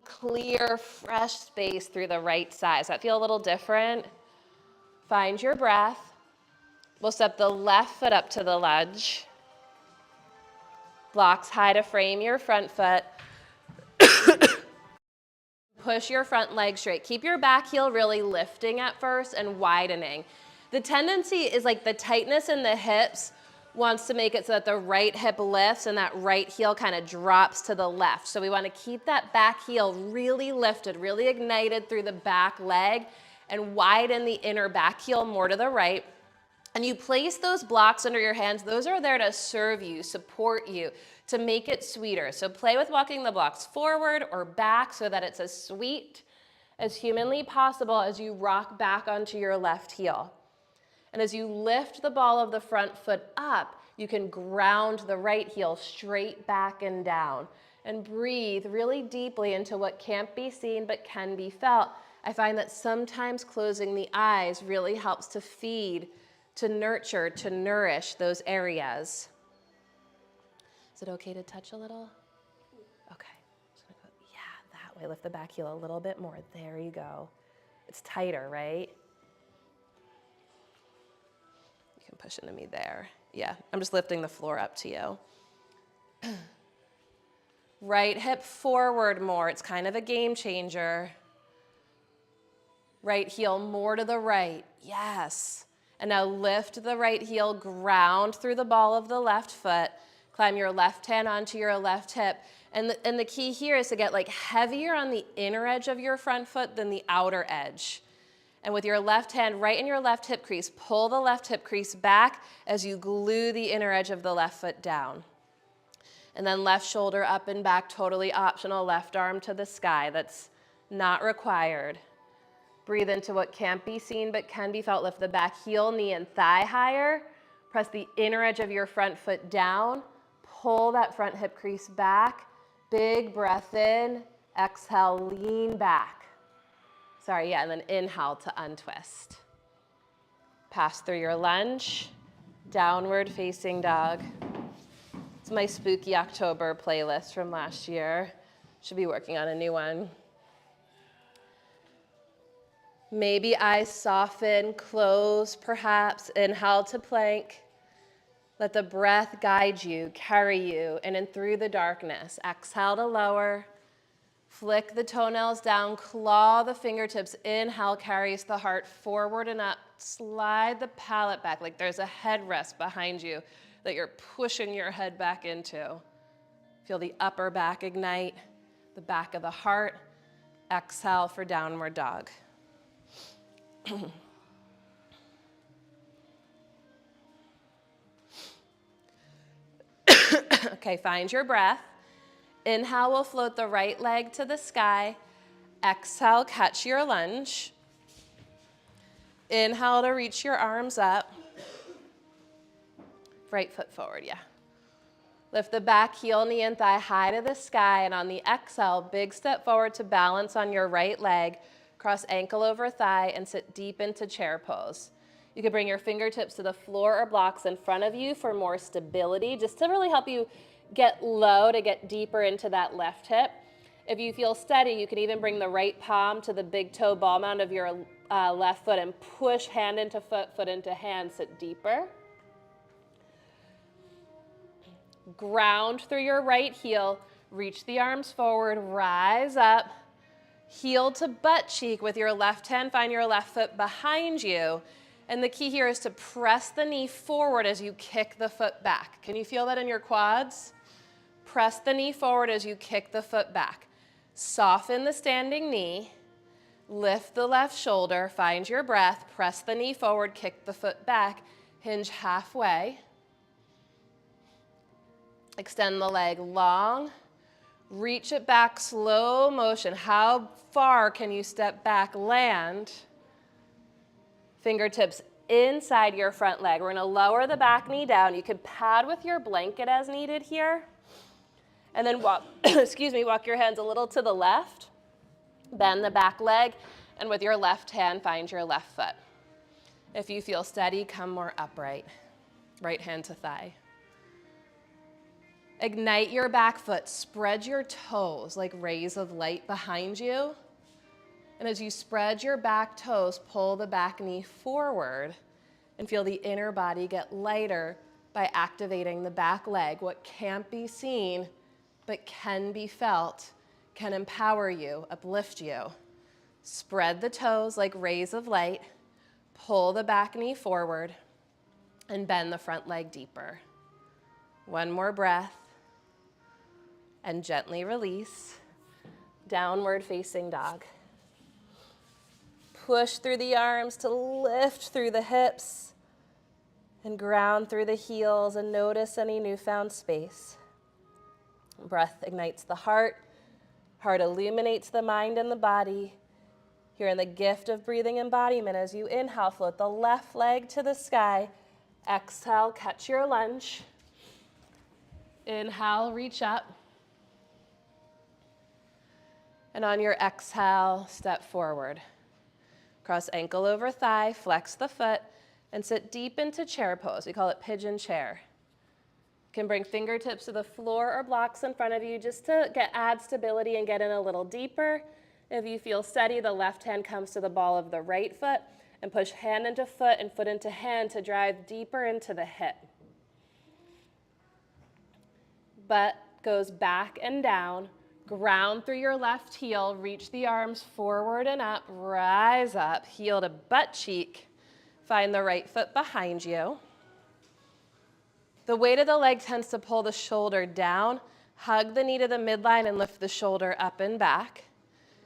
clear, fresh space through the right side. Does that feel a little different? Find your breath. We'll step the left foot up to the lunge. Blocks high to frame your front foot. Push your front leg straight. Keep your back heel really lifting at first and widening. The tendency is like the tightness in the hips wants to make it so that the right hip lifts and that right heel kind of drops to the left. So we want to keep that back heel really lifted, really ignited through the back leg and widen the inner back heel more to the right. And you place those blocks under your hands. Those are there to serve you, support you, to make it sweeter. So play with walking the blocks forward or back so that it's as sweet as humanly possible as you rock back onto your left heel. And as you lift the ball of the front foot up, you can ground the right heel straight back and down. And breathe really deeply into what can't be seen but can be felt. I find that sometimes closing the eyes really helps to feed, to nurture, to nourish those areas. Is it okay to touch a little? Okay. Just gonna go, yeah, that way. Lift the back heel a little bit more. There you go. It's tighter, right? You can push into me there. Yeah, I'm just lifting the floor up to you. Right hip forward more. It's kind of a game changer. Right heel more to the right. Yes. And now lift the right heel, ground through the ball of the left foot. Climb your left hand onto your left hip. And the key here is to get like heavier on the inner edge of your front foot than the outer edge. And with your left hand right in your left hip crease, pull the left hip crease back as you glue the inner edge of the left foot down. And then left shoulder up and back, totally optional. Left arm to the sky. That's not required. Breathe into what can't be seen but can be felt. Lift the back heel, knee, and thigh higher. Press the inner edge of your front foot down. Pull that front hip crease back. Big breath in. Exhale, lean back. Sorry, yeah, and then inhale to untwist. Pass through your lunge. Downward facing dog. It's my spooky October playlist from last year. Should be working on a new one. Maybe eyes soften, close perhaps. Inhale to plank. Let the breath guide you, carry you in and through the darkness. Exhale to lower. Flick the toenails down, claw the fingertips. Inhale carries the heart forward and up. Slide the palate back like there's a headrest behind you that you're pushing your head back into. Feel the upper back ignite, the back of the heart. Exhale for downward dog. Okay, find your breath. Inhale, we'll float the right leg to the sky. Exhale, catch your lunge. Inhale to reach your arms up. Right foot forward, yeah. Lift the back heel, knee, and thigh high to the sky. And on the exhale, big step forward to balance on your right leg. Cross ankle over thigh and sit deep into chair pose. You can bring your fingertips to the floor or blocks in front of you for more stability, just to really help you get low, to get deeper into that left hip. If you feel steady, you can even bring the right palm to the big toe ball mound of your left foot and push hand into foot, foot into hand, sit deeper. Ground through your right heel, reach the arms forward, rise up. Heel to butt cheek with your left hand, find your left foot behind you. And the key here is to press the knee forward as you kick the foot back. Can you feel that in your quads? Press the knee forward as you kick the foot back. Soften the standing knee. Lift the left shoulder, find your breath, press the knee forward, kick the foot back, hinge halfway. Extend the leg long. Reach it back, slow motion. How far can you step back, land? Fingertips inside your front leg. We're gonna lower the back knee down. You could pad with your blanket as needed here. And then walk, walk your hands a little to the left. Bend the back leg, and with your left hand, find your left foot. If you feel steady, come more upright. Right hand to thigh. Ignite your back foot. Spread your toes like rays of light behind you. And as you spread your back toes, pull the back knee forward and feel the inner body get lighter by activating the back leg. What can't be seen but can be felt can empower you, uplift you. Spread the toes like rays of light, pull the back knee forward, and bend the front leg deeper. One more breath, and gently release. Downward facing dog. Push through the arms to lift through the hips and ground through the heels, and notice any newfound space. Breath ignites the heart. Heart illuminates the mind and the body. You're in the gift of breathing embodiment. As you inhale, float the left leg to the sky. Exhale, catch your lunge. Inhale, reach up. And on your exhale, step forward. Cross ankle over thigh, flex the foot, and sit deep into chair pose. We call it pigeon chair. You can bring fingertips to the floor or blocks in front of you just to add stability and get in a little deeper. If you feel steady, the left hand comes to the ball of the right foot, and push hand into foot and foot into hand to drive deeper into the hip. Butt goes back and down. Ground through your left heel, reach the arms forward and up, rise up, heel to butt cheek. Find the right foot behind you. The weight of the leg tends to pull the shoulder down. Hug the knee to the midline and lift the shoulder up and back.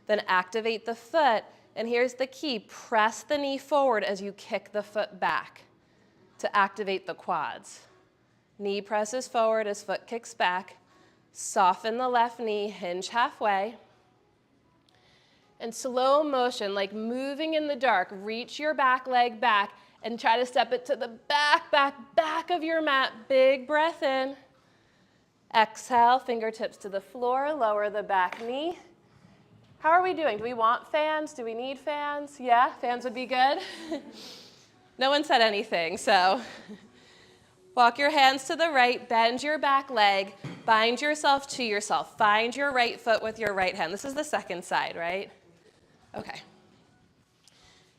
Then activate the foot, and here's the key. Press the knee forward as you kick the foot back to activate the quads. Knee presses forward as foot kicks back. Soften the left knee, hinge halfway. And slow motion, like moving in the dark, reach your back leg back and try to step it to the back of your mat. Big breath in. Exhale, fingertips to the floor, lower the back knee. How are we doing? Do we want fans? Do we need fans? Yeah, fans would be good. No one said anything, so. Walk your hands to the right, bend your back leg, bind yourself to yourself. Find your right foot with your right hand. This is the second side, right? Okay.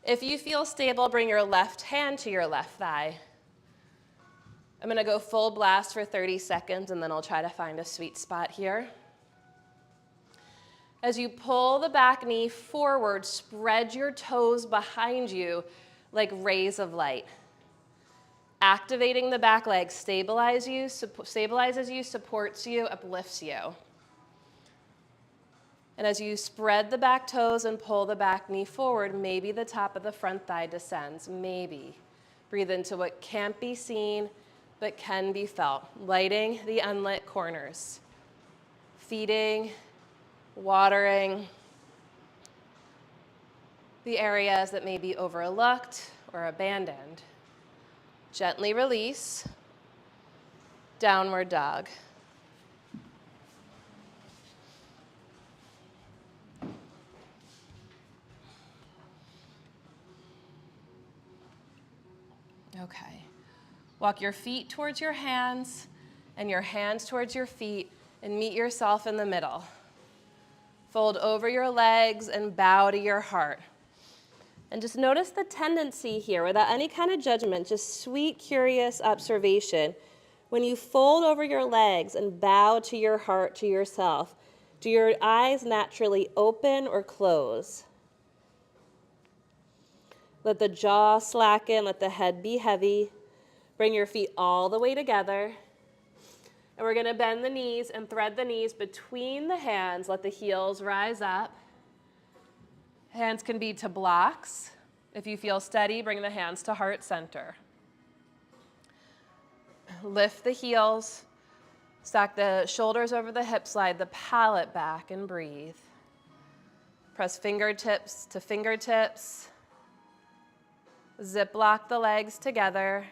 If you feel stable, bring your left hand to your left thigh. I'm gonna go full blast for 30 seconds, and then I'll try to find a sweet spot here. As you pull the back knee forward, spread your toes behind you like rays of light. Activating the back leg stabilizes you, supports you, uplifts you. And as you spread the back toes and pull the back knee forward, maybe the top of the front thigh descends, maybe. Breathe into what can't be seen, but can be felt. Lighting the unlit corners. Feeding, watering the areas that may be overlooked or abandoned. Gently release, downward dog. Okay. Walk your feet towards your hands and your hands towards your feet and meet yourself in the middle. Fold over your legs and bow to your heart. And just notice the tendency here, without any kind of judgment, just sweet, curious observation. When you fold over your legs and bow to your heart, to yourself, do your eyes naturally open or close? Let the jaw slacken, let the head be heavy. Bring your feet all the way together. And we're gonna bend the knees and thread the knees between the hands. Let the heels rise up. Hands can be to blocks. If you feel steady, bring the hands to heart center. Lift the heels. Stack the shoulders over the hips, slide the palate back and breathe. Press fingertips to fingertips. Zip lock the legs together.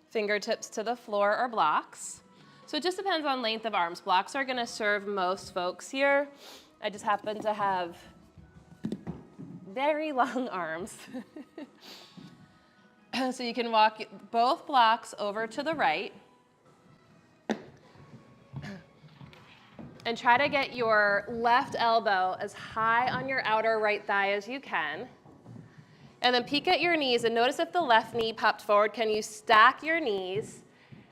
Fingertips to the floor or blocks. So it just depends on length of arms. Blocks are gonna serve most folks here. I just happen to have very long arms. So you can walk both blocks over to the right. And try to get your left elbow as high on your outer right thigh as you can. And then peek at your knees and notice if the left knee popped forward. Can you stack your knees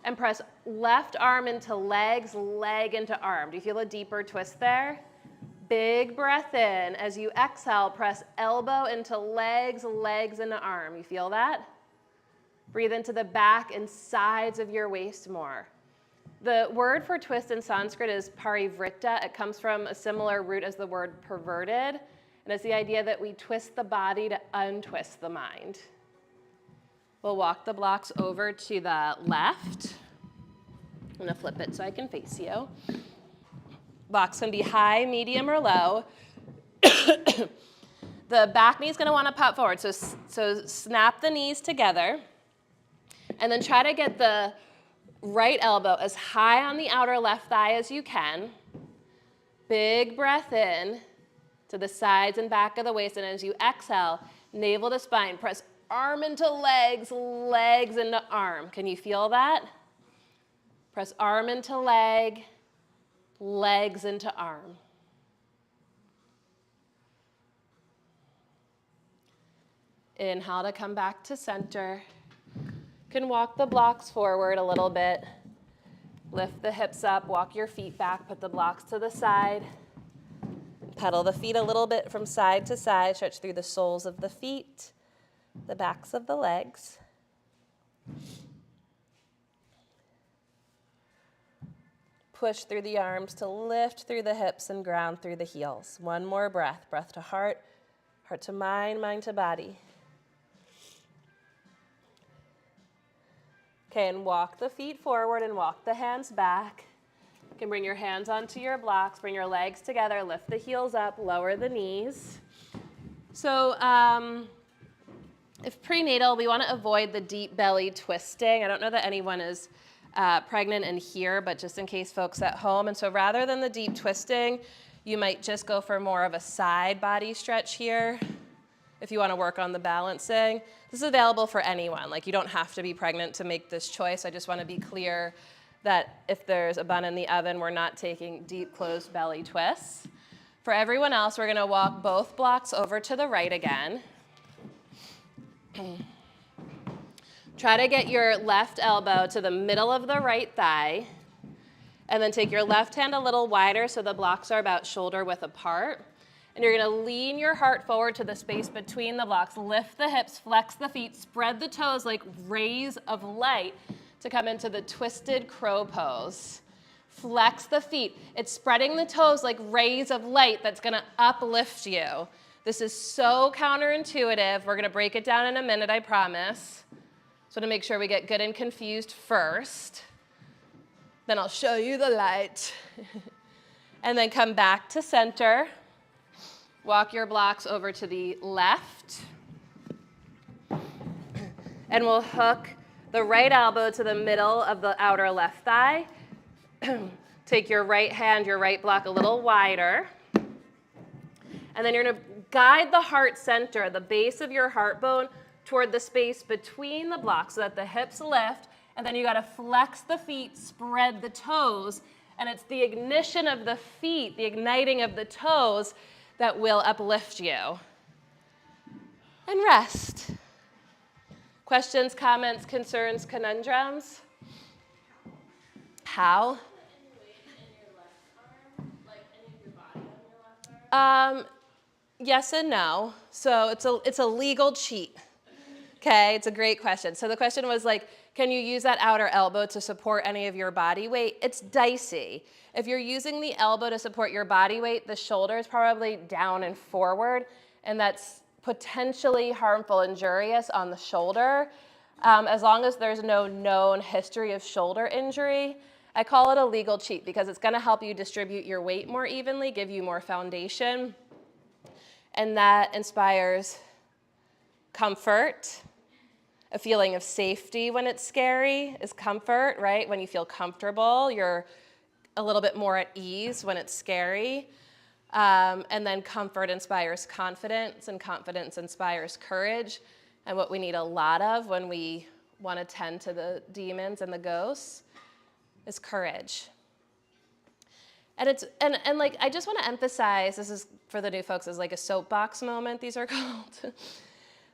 and press left arm into legs, leg into arm? Do you feel a deeper twist there? Big breath in. As you exhale, press elbow into legs, legs into arm. You feel that? Breathe into the back and sides of your waist more. The word for twist in Sanskrit is parivrita. It comes from a similar root as the word perverted. And it's the idea that we twist the body to untwist the mind. We'll walk the blocks over to the left. I'm going to flip it so I can face you. Blocks can be high, medium, or low. The back knee is going to want to pop forward. So snap the knees together. And then try to get the right elbow as high on the outer left thigh as you can. Big breath in to the sides and back of the waist. And as you exhale, navel to spine. Press arm into legs, legs into arm. Can you feel that? Press arm into leg, legs into arm. Inhale to come back to center. You can walk the blocks forward a little bit. Lift the hips up, walk your feet back, put the blocks to the side. Pedal the feet a little bit from side to side, stretch through the soles of the feet, the backs of the legs. Push through the arms to lift through the hips and ground through the heels. One more breath. Breath to heart, heart to mind, mind to body. Okay, and walk the feet forward and walk the hands back. You can bring your hands onto your blocks, bring your legs together, lift the heels up, lower the knees. So if prenatal, we want to avoid the deep belly twisting. I don't know that anyone is pregnant in here, but just in case folks at home. And so rather than the deep twisting, you might just go for more of a side body stretch here. If you want to work on the balancing. This is available for anyone. Like, you don't have to be pregnant to make this choice. I just want to be clear that if there's a bun in the oven, we're not taking deep closed belly twists. For everyone else, we're going to walk both blocks over to the right again. Try to get your left elbow to the middle of the right thigh. And then take your left hand a little wider so the blocks are about shoulder width apart. And you're going to lean your heart forward to the space between the blocks. Lift the hips, flex the feet, spread the toes like rays of light to come into the twisted crow pose. Flex the feet. It's spreading the toes like rays of light that's going to uplift you. This is so counterintuitive. We're going to break it down in a minute, I promise. So to make sure we get good and confused first. Then I'll show you the light. And then come back to center. Walk your blocks over to the left. And we'll hook the right elbow to the middle of the outer left thigh. Take your right hand, your right block a little wider. And then you're going to guide the heart center, the base of your heart bone, toward the space between the blocks so that the hips lift. And then you got to flex the feet, spread the toes. And it's the ignition of the feet, the igniting of the toes, that will uplift you. And rest. Questions, comments, concerns, conundrums? How? Yes and no. So it's a legal cheat. Okay, it's a great question. So the question was like, can you use that outer elbow to support any of your body weight? It's dicey. If you're using the elbow to support your body weight, the shoulder is probably down and forward, and that's potentially harmful, injurious on the shoulder. As long as there's no known history of shoulder injury, I call it a legal cheat because it's going to help you distribute your weight more evenly, give you more foundation, and that inspires comfort. A feeling of safety when it's scary is comfort, right? When you feel comfortable, you're a little bit more at ease when it's scary. And then comfort inspires confidence, and confidence inspires courage. And what we need a lot of when we want to tend to the demons and the ghosts is courage. And it's and like I just want to emphasize, this is for the new folks, is like a soapbox moment, these are called.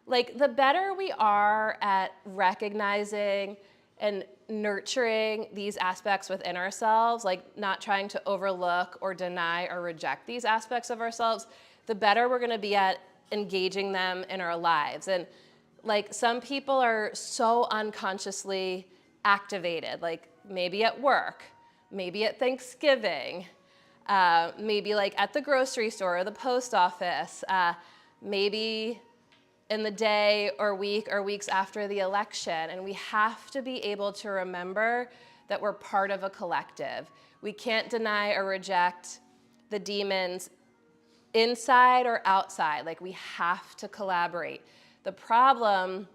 Like the better we are at recognizing and nurturing these aspects within ourselves, like not trying to overlook or deny or reject these aspects of ourselves, the better we're going to be at engaging them in our lives. And like some people are so unconsciously activated, like maybe at work, maybe at Thanksgiving, maybe like at the grocery store or the post office, maybe in the day or week or weeks after the election. And we have to be able to remember that we're part of a collective. We can't deny or reject the demons inside or outside. Like we have to collaborate. The problem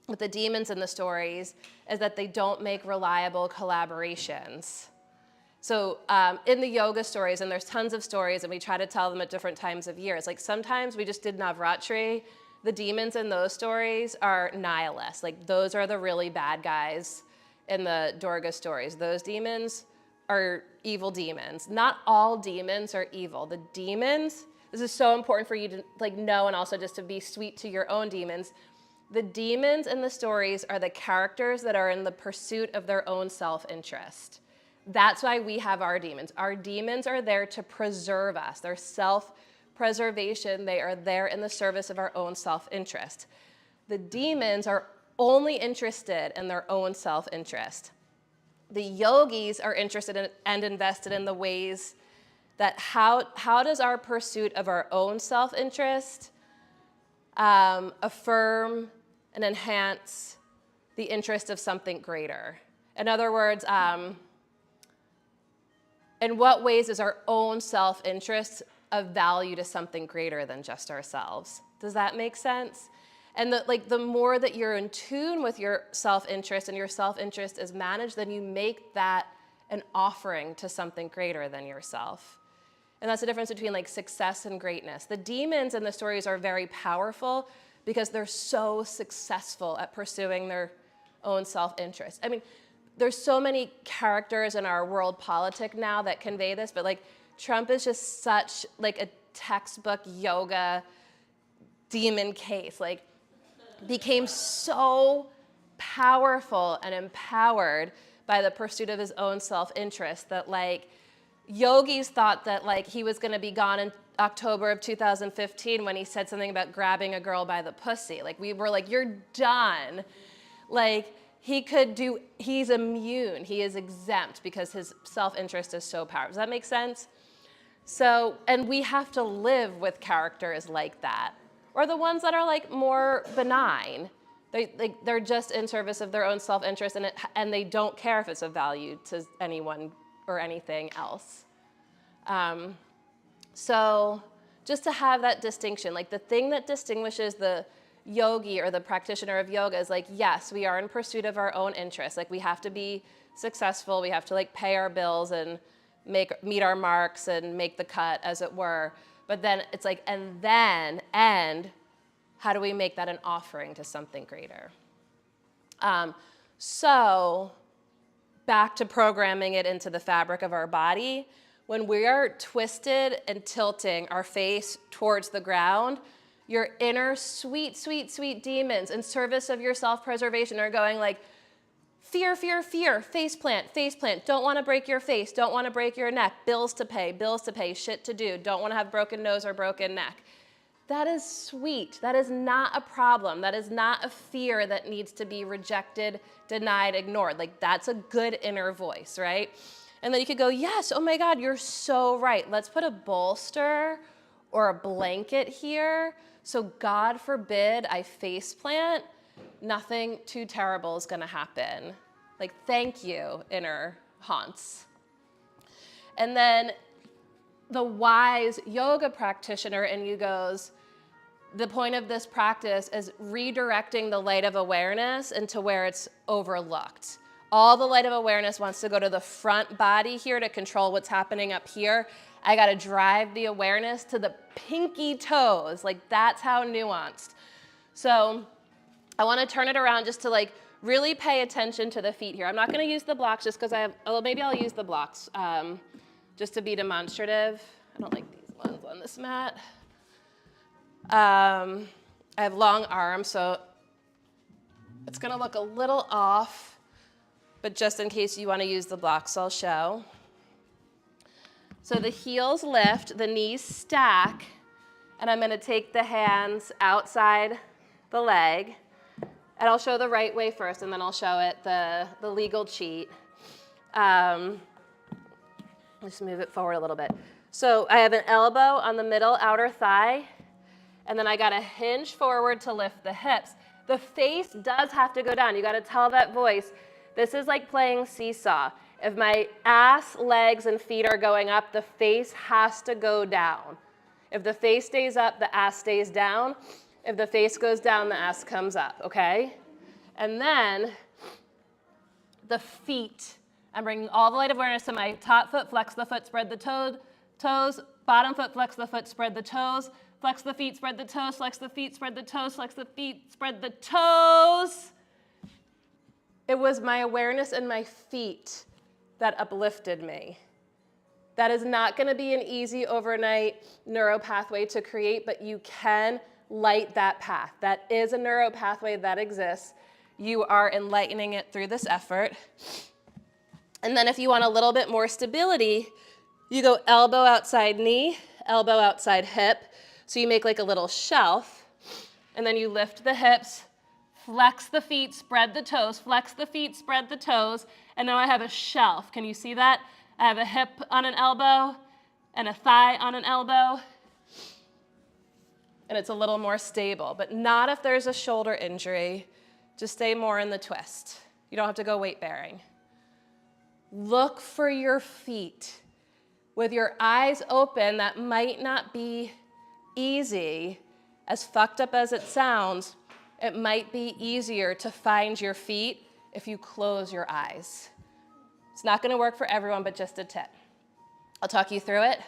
with the demons in the stories is that they don't make reliable collaborations. So in the yoga stories, and there's tons of stories, and we try to tell them at different times of years. Like sometimes we just did Navratri. The demons in those stories are nihilists. Like those are the really bad guys in the Durga stories. Those demons are evil demons. Not all demons are evil. The demons, this is so important for you to like know, and also just to be sweet to your own demons. The demons in the stories are the characters that are in the pursuit of their own self-interest. That's why we have our demons. Our demons are there to preserve us. They're self-preservation. They are there in the service of our own self-interest. The demons are only interested in their own self-interest. The yogis are interested in and invested in the ways that how does our pursuit of our own self-interest affirm and enhance the interest of something greater? In other words, in what ways is our own self-interest of value to something greater than just ourselves? Does that make sense? And the more that you're in tune with your self-interest and your self-interest is managed, then you make that an offering to something greater than yourself. And that's the difference between like success and greatness. The demons in the stories are very powerful because they're so successful at pursuing their own self-interest. I mean, there's so many characters in our world politic now that convey this, but like Trump is just such like a textbook yoga demon case. Like became so powerful and empowered by the pursuit of his own self-interest that like yogis thought that like he was going to be gone in October of 2015 when he said something about grabbing a girl by the pussy. Like we were like, you're done. Like he's immune, he is exempt because his self-interest is so powerful. Does that make sense? So, and we have to live with characters like that, or the ones that are like more benign. They're just in service of their own self-interest, and they don't care if it's of value to anyone or anything else. So just to have that distinction, like the thing that distinguishes the yogi or the practitioner of yoga is like, yes, we are in pursuit of our own interests. Like we have to be successful. We have to like pay our bills and meet our marks and make the cut, as it were. But then it's like, and how do we make that an offering to something greater? So back to programming it into the fabric of our body. When we are twisted and tilting our face towards the ground, your inner sweet, sweet, sweet demons in service of your self-preservation are going like, fear, fear, fear, face plant, don't want to break your face, don't want to break your neck, bills to pay, shit to do, don't want to have broken nose or broken neck. That is sweet. That is not a problem. That is not a fear that needs to be rejected, denied, ignored. Like that's a good inner voice, right? And then you could go, yes, oh my God, you're so right. Let's put a bolster or a blanket here. So God forbid I face plant, nothing too terrible is gonna happen. Like, thank you, inner haunts. And then the wise yoga practitioner in you goes, the point of this practice is redirecting the light of awareness into where it's overlooked. All the light of awareness wants to go to the front body here to control what's happening up here, I gotta drive the awareness to the pinky toes. Like that's how nuanced. So I wanna turn it around just to like really pay attention to the feet here. I'm not gonna use the blocks just because maybe I'll use the blocks just to be demonstrative. I don't like these ones on this mat. I have long arms, so it's gonna look a little off, but just in case you wanna use the blocks, I'll show. So the heels lift, the knees stack, and I'm gonna take the hands outside the leg, and I'll show the right way first, and then I'll show it the legal cheat. Just move it forward a little bit. So I have an elbow on the middle outer thigh, and then I gotta hinge forward to lift the hips. The face does have to go down. You gotta tell that voice. This is like playing seesaw. If my ass, legs, and feet are going up, the face has to go down. If the face stays up, the ass stays down. If the face goes down, the ass comes up, okay? And then the feet. I'm bringing all the light awareness to my top foot, flex the foot, spread the toes, bottom foot, flex the foot, spread the toes, flex the feet, spread the toes, flex the feet, spread the toes, flex the feet, spread the toes. It was my awareness in my feet that uplifted me. That is not gonna be an easy overnight neuro pathway to create, but you can light that path. That is a neuro pathway that exists. You are enlightening it through this effort. And then if you want a little bit more stability, you go elbow outside knee, elbow outside hip. So you make like a little shelf, and then you lift the hips, flex the feet, spread the toes, flex the feet, spread the toes, and now I have a shelf. Can you see that? I have a hip on an elbow and a thigh on an elbow, and it's a little more stable, but not if there's a shoulder injury. Just stay more in the twist. You don't have to go weight bearing. Look for your feet. With your eyes open, that might not be easy. As fucked up as it sounds, it might be easier to find your feet if you close your eyes. It's not gonna work for everyone, but just a tip. I'll talk you through it.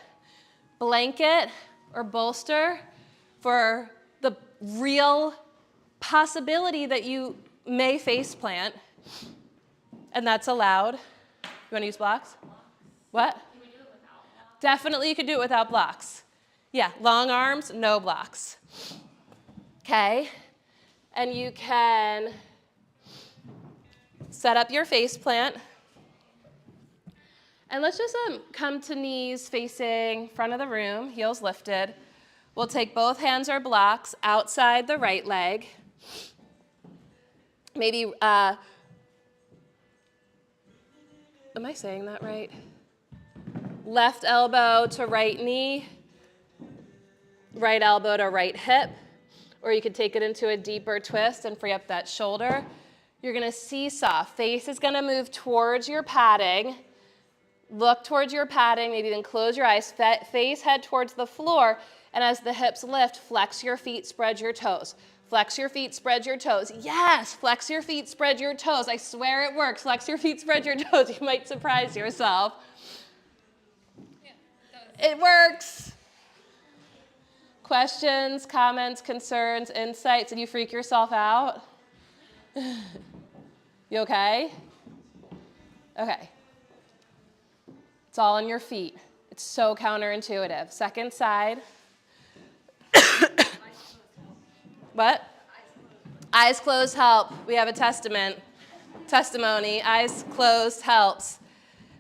Blanket or bolster for the real possibility that you may face plant, and that's allowed. You wanna use blocks? What? Can we do it without blocks? Definitely you could do it without blocks. Yeah, long arms, no blocks. Okay, and you can set up your face plant. And let's just come to knees facing front of the room, heels lifted. We'll take both hands or blocks outside the right leg. Maybe, am I saying that right? Left elbow to right knee, right elbow to right hip, or you could take it into a deeper twist and free up that shoulder. You're gonna seesaw. Face is gonna move towards your padding. Look towards your padding, maybe then close your eyes, face head towards the floor, and as the hips lift, flex your feet, spread your toes. Flex your feet, spread your toes. Yes, flex your feet, spread your toes. I swear it works. Flex your feet, spread your toes. You might surprise yourself. Yeah, it works. Questions, comments, concerns, insights? Did you freak yourself out? You okay? Okay. It's all on your feet. It's so counterintuitive. Second side. What? Eyes closed help. We have a testimony. Eyes closed helps.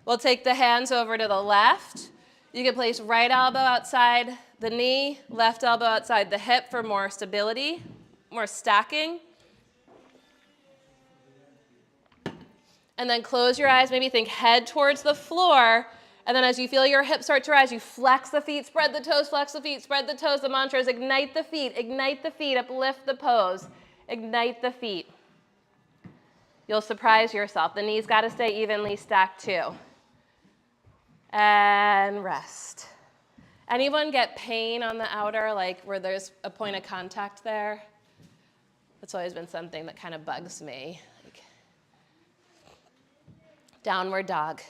We'll take the hands over to the left. You can place right elbow outside the knee, left elbow outside the hip for more stability, more stacking. And then close your eyes, maybe think head towards the floor. And then as you feel your hips start to rise, you flex the feet, spread the toes, flex the feet, spread the toes. The mantra is ignite the feet, uplift the pose, ignite the feet. You'll surprise yourself. The knees got to stay evenly stacked too. And rest. Anyone get pain on the outer, like where there's a point of contact there? That's always been something that kind of bugs me. Like, downward dog.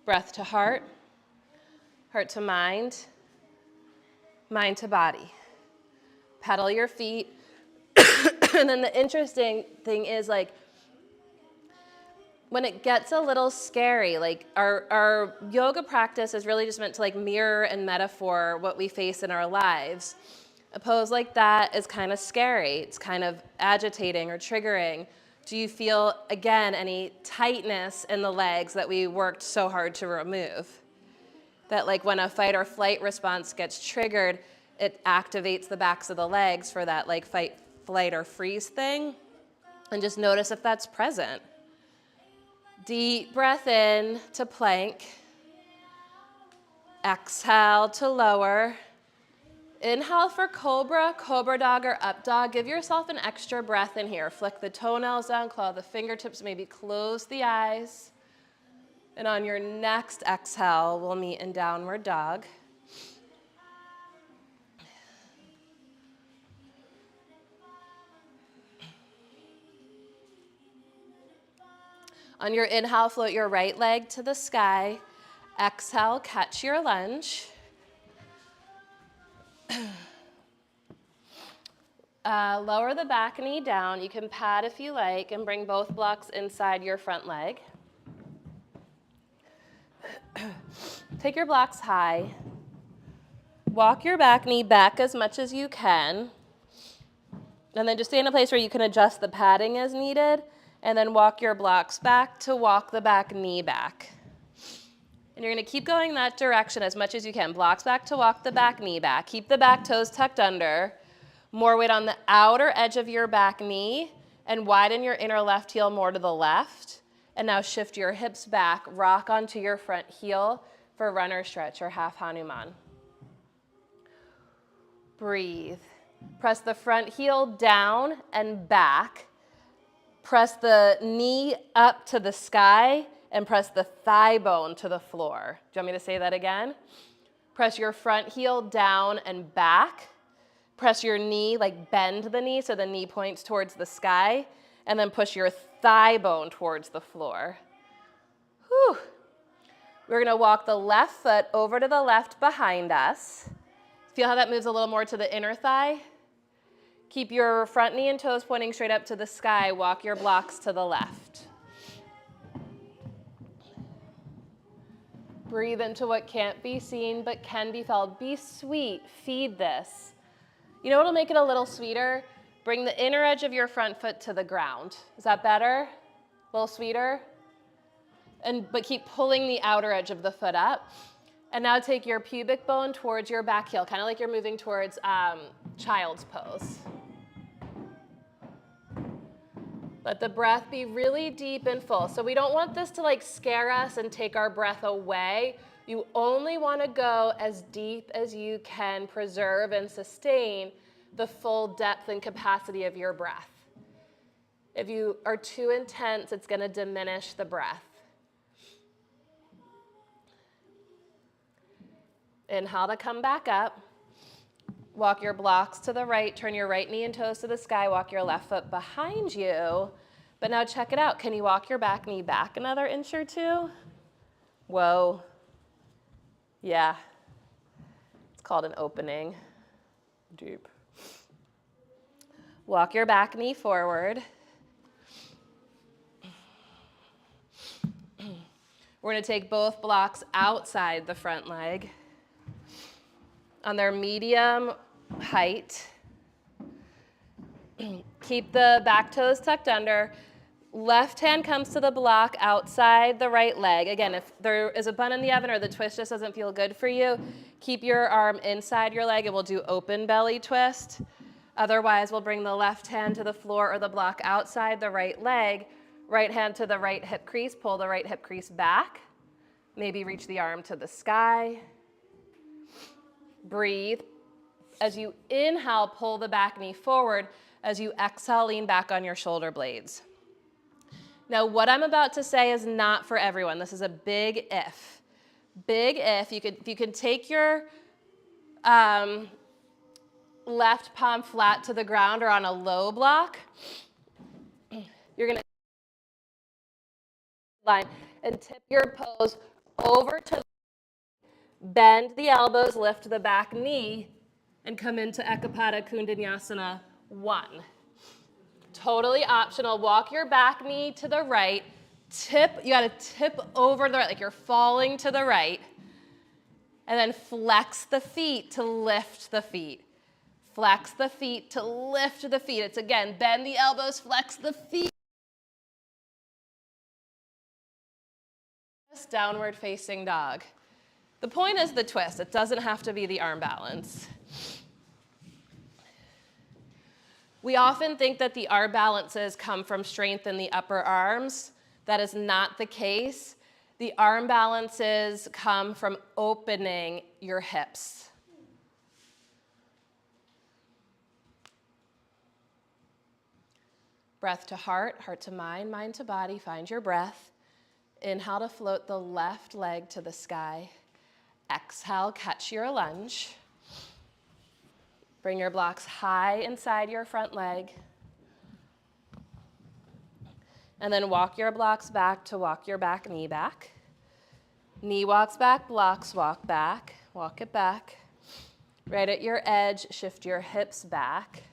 Breath to heart, heart to mind, mind to body. Pedal your feet. And then the interesting thing is, like, when it gets a little scary, like our yoga practice is really just meant to like mirror and metaphor what we face in our lives. A pose like that is kind of scary. It's kind of agitating or triggering. Do you feel, again, any tightness in the legs that we worked so hard to remove? That like when a fight or flight response gets triggered, it activates the backs of the legs for that like fight, flight, or freeze thing. And just notice if that's present. Deep breath in to plank. Exhale to lower. Inhale for cobra, cobra dog, or up dog. Give yourself an extra breath in here. Flick the toenails down, claw the fingertips, maybe close the eyes. And on your next exhale, we'll meet in downward dog. On your inhale, float your right leg to the sky. Exhale, catch your lunge. Lower the back knee down. You can pad if you like and bring both blocks inside your front leg. Take your blocks high. Walk your back knee back as much as you can. And then just stay in a place where you can adjust the padding as needed. And then walk your blocks back to walk the back knee back. And you're going to keep going that direction as much as you can. Blocks back to walk the back knee back. Keep the back toes tucked under. More weight on the outer edge of your back knee. And widen your inner left heel more to the left. And now shift your hips back. Rock onto your front heel for runner stretch or half Hanuman. Breathe. Press the front heel down and back. Press the knee up to the sky and press the thigh bone to the floor. Do you want me to say that again? Press your front heel down and back. Press your knee, like bend the knee so the knee points towards the sky, and then push your thigh bone towards the floor. Whew. We're gonna walk the left foot over to the left behind us. Feel how that moves a little more to the inner thigh? Keep your front knee and toes pointing straight up to the sky. Walk your blocks to the left. Breathe into what can't be seen but can be felt. Be sweet. Feed this. You know what'll make it a little sweeter? Bring the inner edge of your front foot to the ground. Is that better? A little sweeter? But keep pulling the outer edge of the foot up. And now take your pubic bone towards your back heel, kind of like you're moving towards child's pose. Let the breath be really deep and full. So we don't want this to like scare us and take our breath away. You only want to go as deep as you can, preserve and sustain the full depth and capacity of your breath. If you are too intense, it's going to diminish the breath. Inhale to come back up. Walk your blocks to the right. Turn your right knee and toes to the sky. Walk your left foot behind you. But now check it out. Can you walk your back knee back another inch or two? Whoa. Yeah. It's called an opening. Deep. Walk your back knee forward. We're going to take both blocks outside the front leg on their medium height. Keep the back toes tucked under. Left hand comes to the block outside the right leg. Again, if there is a bun in the oven or the twist just doesn't feel good for you, keep your arm inside your leg and we'll do open belly twist. Otherwise, we'll bring the left hand to the floor or the block outside the right leg. Right hand to the right hip crease, pull the right hip crease back. Maybe reach the arm to the sky. Breathe. As you inhale, pull the back knee forward. As you exhale, lean back on your shoulder blades. Now, what I'm about to say is not for everyone. This is a big if. Big if. If you can take your left palm flat to the ground or on a low block, you're going to line. and tip your pose over to bend the elbows, lift the back knee, and come into Ekapada Kundanyasana 1. Totally optional. Walk your back knee to the right. Tip, you gotta tip over the right, like you're falling to the right. And then flex the feet to lift the feet. Flex the feet to lift the feet. It's again, bend the elbows, flex the feet. Downward facing dog. The point is the twist. It doesn't have to be the arm balance. We often think that the arm balances come from strength in the upper arms. That is not the case. The arm balances come from opening your hips. Breath to heart, heart to mind, mind to body. Find your breath. Inhale to float the left leg to the sky. Exhale, catch your lunge. Bring your blocks high inside your front leg. And then walk your blocks back to walk your back knee back. Knee walks back, blocks walk back. Walk it back. Right at your edge, shift your hips back.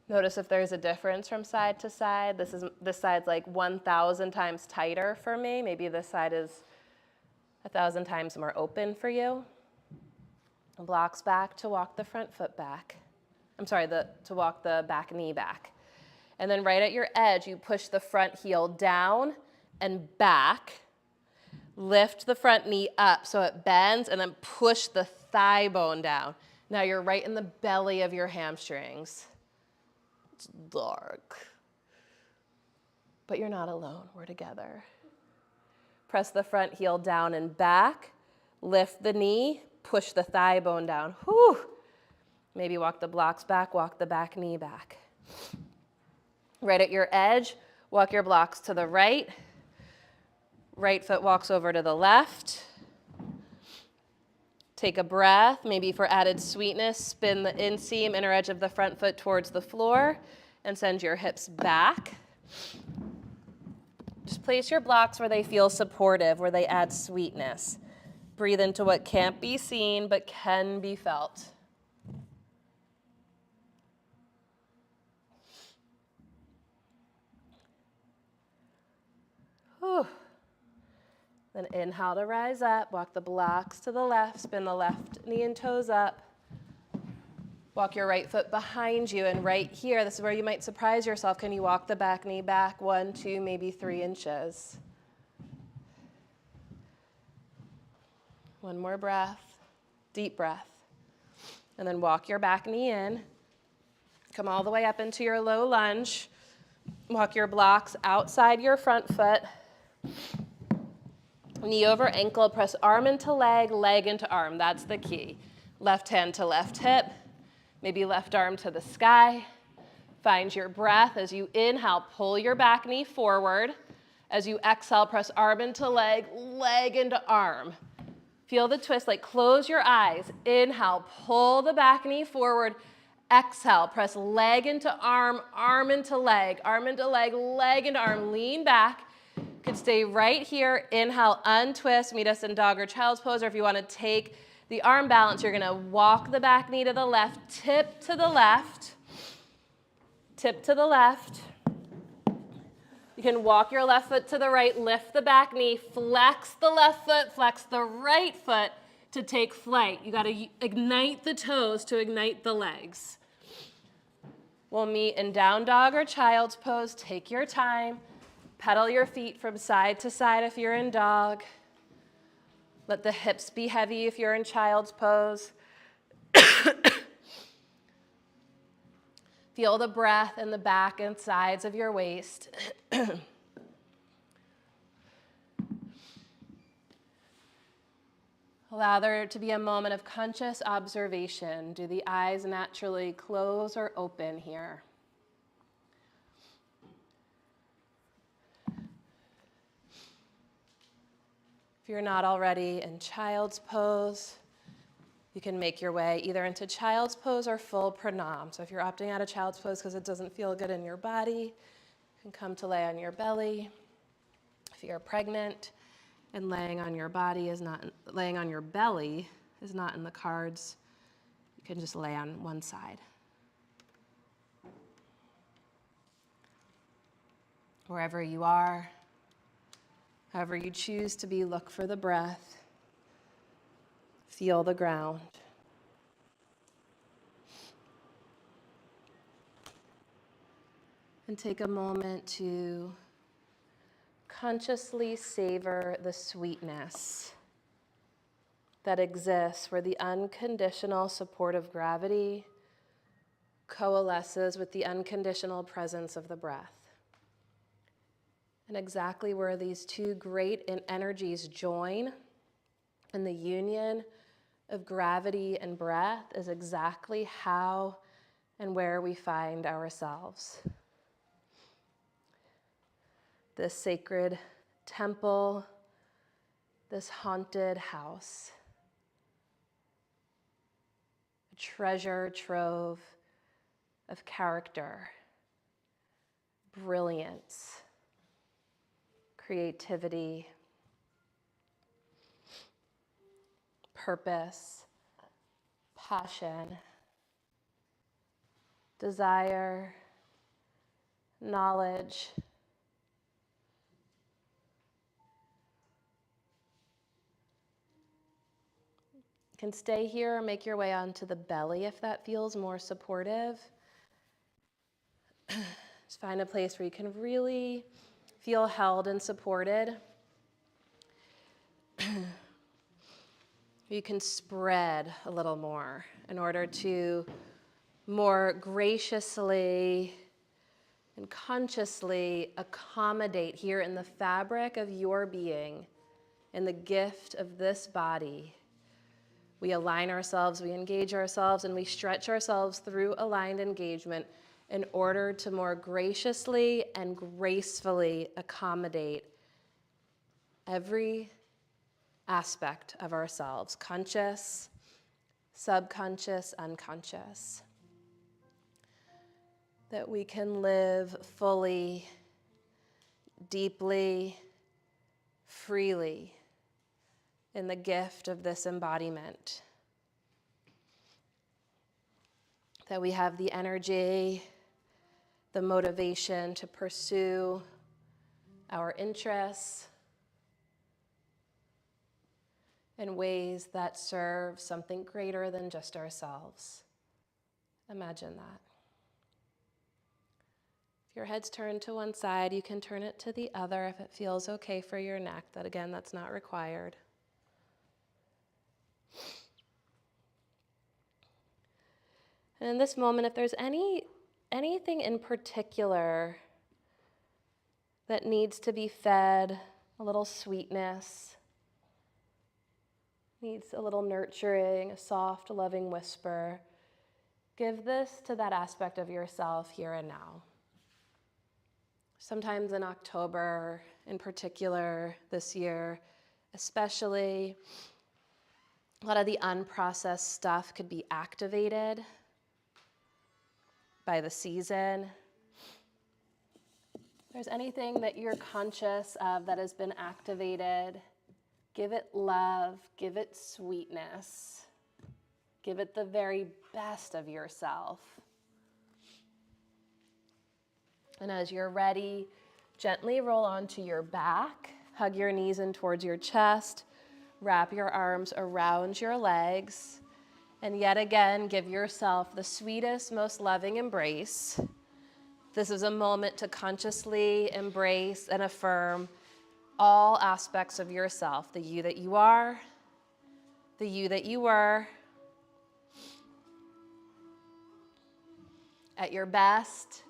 Notice if there's a difference from side to side. This side's like 1,000 times tighter for me. Maybe this side is 1,000 times more open for you. Blocks back to walk the front foot back. To walk the back knee back. And then right at your edge, you push the front heel down and back. Lift the front knee up so it bends, and then push the thigh bone down. Now you're right in the belly of your hamstrings. It's dark. But you're not alone. We're together. Press the front heel down and back. Lift the knee. Push the thigh bone down. Whew. Maybe walk the blocks back. Walk the back knee back. Right at your edge, walk your blocks to the right. Right foot walks over to the left. Take a breath. Maybe for added sweetness, spin the inseam, inner edge of the front foot towards the floor, and send your hips back. Just place your blocks where they feel supportive, where they add sweetness. Breathe into what can't be seen but can be felt. Whew. Then inhale to rise up, walk the blocks to the left, spin the left knee and toes up. Walk your right foot behind you, and right here, this is where you might surprise yourself. Can you walk the back knee back 1, 2, maybe 3 inches? One more breath, deep breath. And then walk your back knee in. Come all the way up into your low lunge. Walk your blocks outside your front foot. Knee over ankle, press arm into leg, leg into arm. That's the key. Left hand to left hip, maybe left arm to the sky. Find your breath. As you inhale, pull your back knee forward. As you exhale, press arm into leg, leg into arm. Feel the twist, like close your eyes. Inhale, pull the back knee forward. Exhale, press leg into arm, arm into leg, leg into arm. Lean back. You could stay right here. Inhale, untwist, meet us in dog or child's pose, or if you want to take the arm balance, you're going to walk the back knee to the left, tip to the left, tip to the left. You can walk your left foot to the right, lift the back knee, flex the left foot, flex the right foot to take flight. You got to ignite the toes to ignite the legs. We'll meet in down dog or child's pose. Take your time. Pedal your feet from side to side if you're in dog. Let the hips be heavy if you're in child's pose. Feel the breath in the back and sides of your waist. Allow there to be a moment of conscious observation. Do the eyes naturally close or open here? If you're not already in child's pose, you can make your way either into child's pose or full pranam. So if you're opting out of child's pose because it doesn't feel good in your body, you can come to lay on your belly. If you're pregnant and laying on your belly is not in the cards, you can just lay on one side. Wherever you are, however you choose to be, look for the breath. Feel the ground. And take a moment to consciously savor the sweetness that exists where the unconditional support of gravity coalesces with the unconditional presence of the breath. And exactly where these two great energies join and the union of gravity and breath is exactly how and where we find ourselves. This sacred temple, this haunted house, a treasure trove of character, brilliance, creativity, purpose, passion, desire, knowledge, you can stay here or make your way onto the belly if that feels more supportive. Just find a place where you can really feel held and supported. You can spread a little more in order to more graciously and consciously accommodate here in the fabric of your being, in the gift of this body. We align ourselves, we engage ourselves, and we stretch ourselves through aligned engagement in order to more graciously and gracefully accommodate every aspect of ourselves, conscious, subconscious, unconscious. That we can live fully, deeply, freely in the gift of this embodiment. That we have the energy, the motivation to pursue our interests in ways that serve something greater than just ourselves. Imagine that. If your head's turned to one side, you can turn it to the other if it feels okay for your neck. That again, that's not required. And in this moment, if there's anything in particular that needs to be fed, a little sweetness, needs a little nurturing, a soft, loving whisper, give this to that aspect of yourself here and now. Sometimes in October, in particular this year, especially, a lot of the unprocessed stuff could be activated by the season. If there's anything that you're conscious of that has been activated, give it love, give it sweetness, give it the very best of yourself. And as you're ready, gently roll onto your back, hug your knees in towards your chest, wrap your arms around your legs, and yet again, give yourself the sweetest, most loving embrace. This is a moment to consciously embrace and affirm all aspects of yourself, the you that you are, the you that you were, at your best,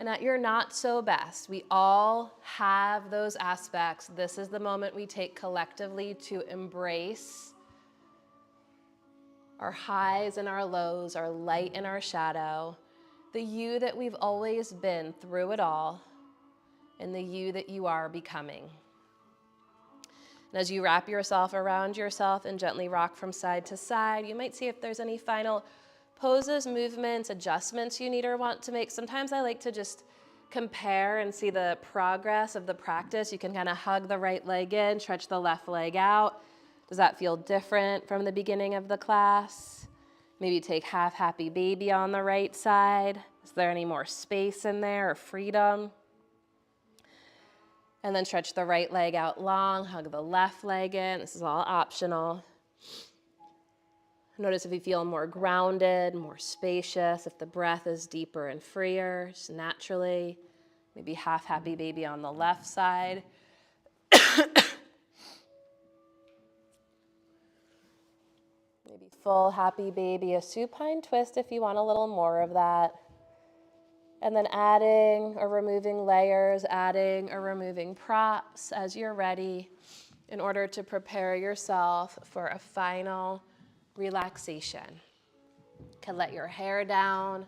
and at your not so best. We all have those aspects. This is the moment we take collectively to embrace our highs and our lows, our light and our shadow, the you that we've always been through it all, and the you that you are becoming. And as you wrap yourself around yourself and gently rock from side to side, you might see if there's any final poses, movements, adjustments you need or want to make. Sometimes I like to just compare and see the progress of the practice. You can kind of hug the right leg in, stretch the left leg out. Does that feel different from the beginning of the class? Maybe take half happy baby on the right side. Is there any more space in there or freedom? And then stretch the right leg out long, hug the left leg in. This is all optional. Notice if you feel more grounded, more spacious, if the breath is deeper and freer, just naturally. Maybe half happy baby on the left side. Maybe full happy baby, a supine twist if you want a little more of that. And then adding or removing layers, adding or removing props as you're ready in order to prepare yourself for a final relaxation. You can let your hair down.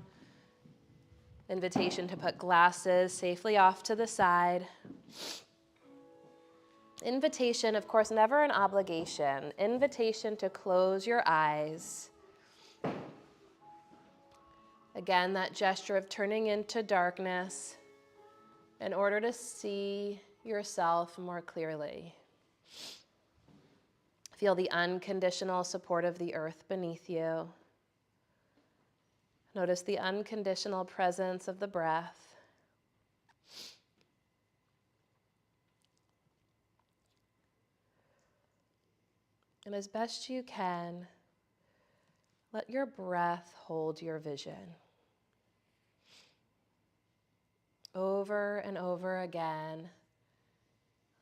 Invitation to put glasses safely off to the side. Invitation, of course, never an obligation. Invitation to close your eyes. Again, that gesture of turning into darkness in order to see yourself more clearly. Feel the unconditional support of the earth beneath you. Notice the unconditional presence of the breath. And as best you can, let your breath hold your vision. Over and over again,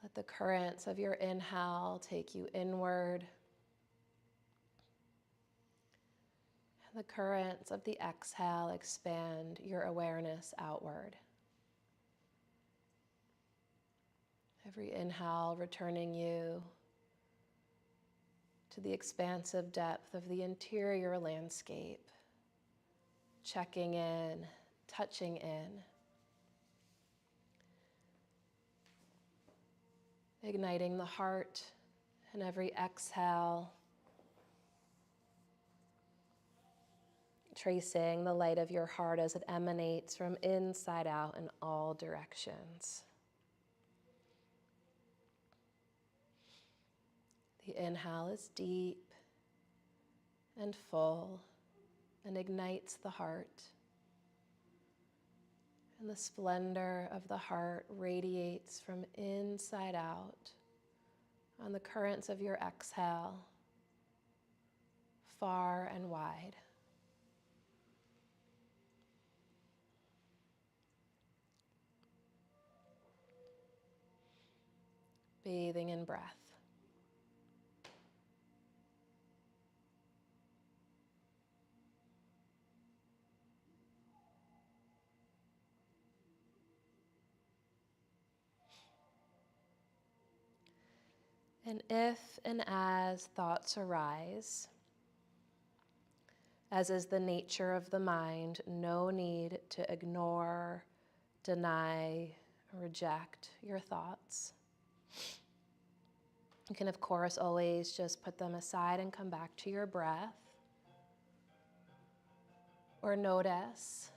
let the currents of your inhale take you inward. And the currents of the exhale expand your awareness outward. Every inhale returning you to the expansive depth of the interior landscape, checking in, touching in. Igniting the heart in every exhale, tracing the light of your heart as it emanates from inside out in all directions. The inhale is deep and full and ignites the heart. And the splendor of the heart radiates from inside out on the currents of your exhale, far and wide. Bathing in breath. And if and as thoughts arise, as is the nature of the mind, no need to ignore, deny, reject your thoughts. You can, of course, always just put them aside and come back to your breath. Or notice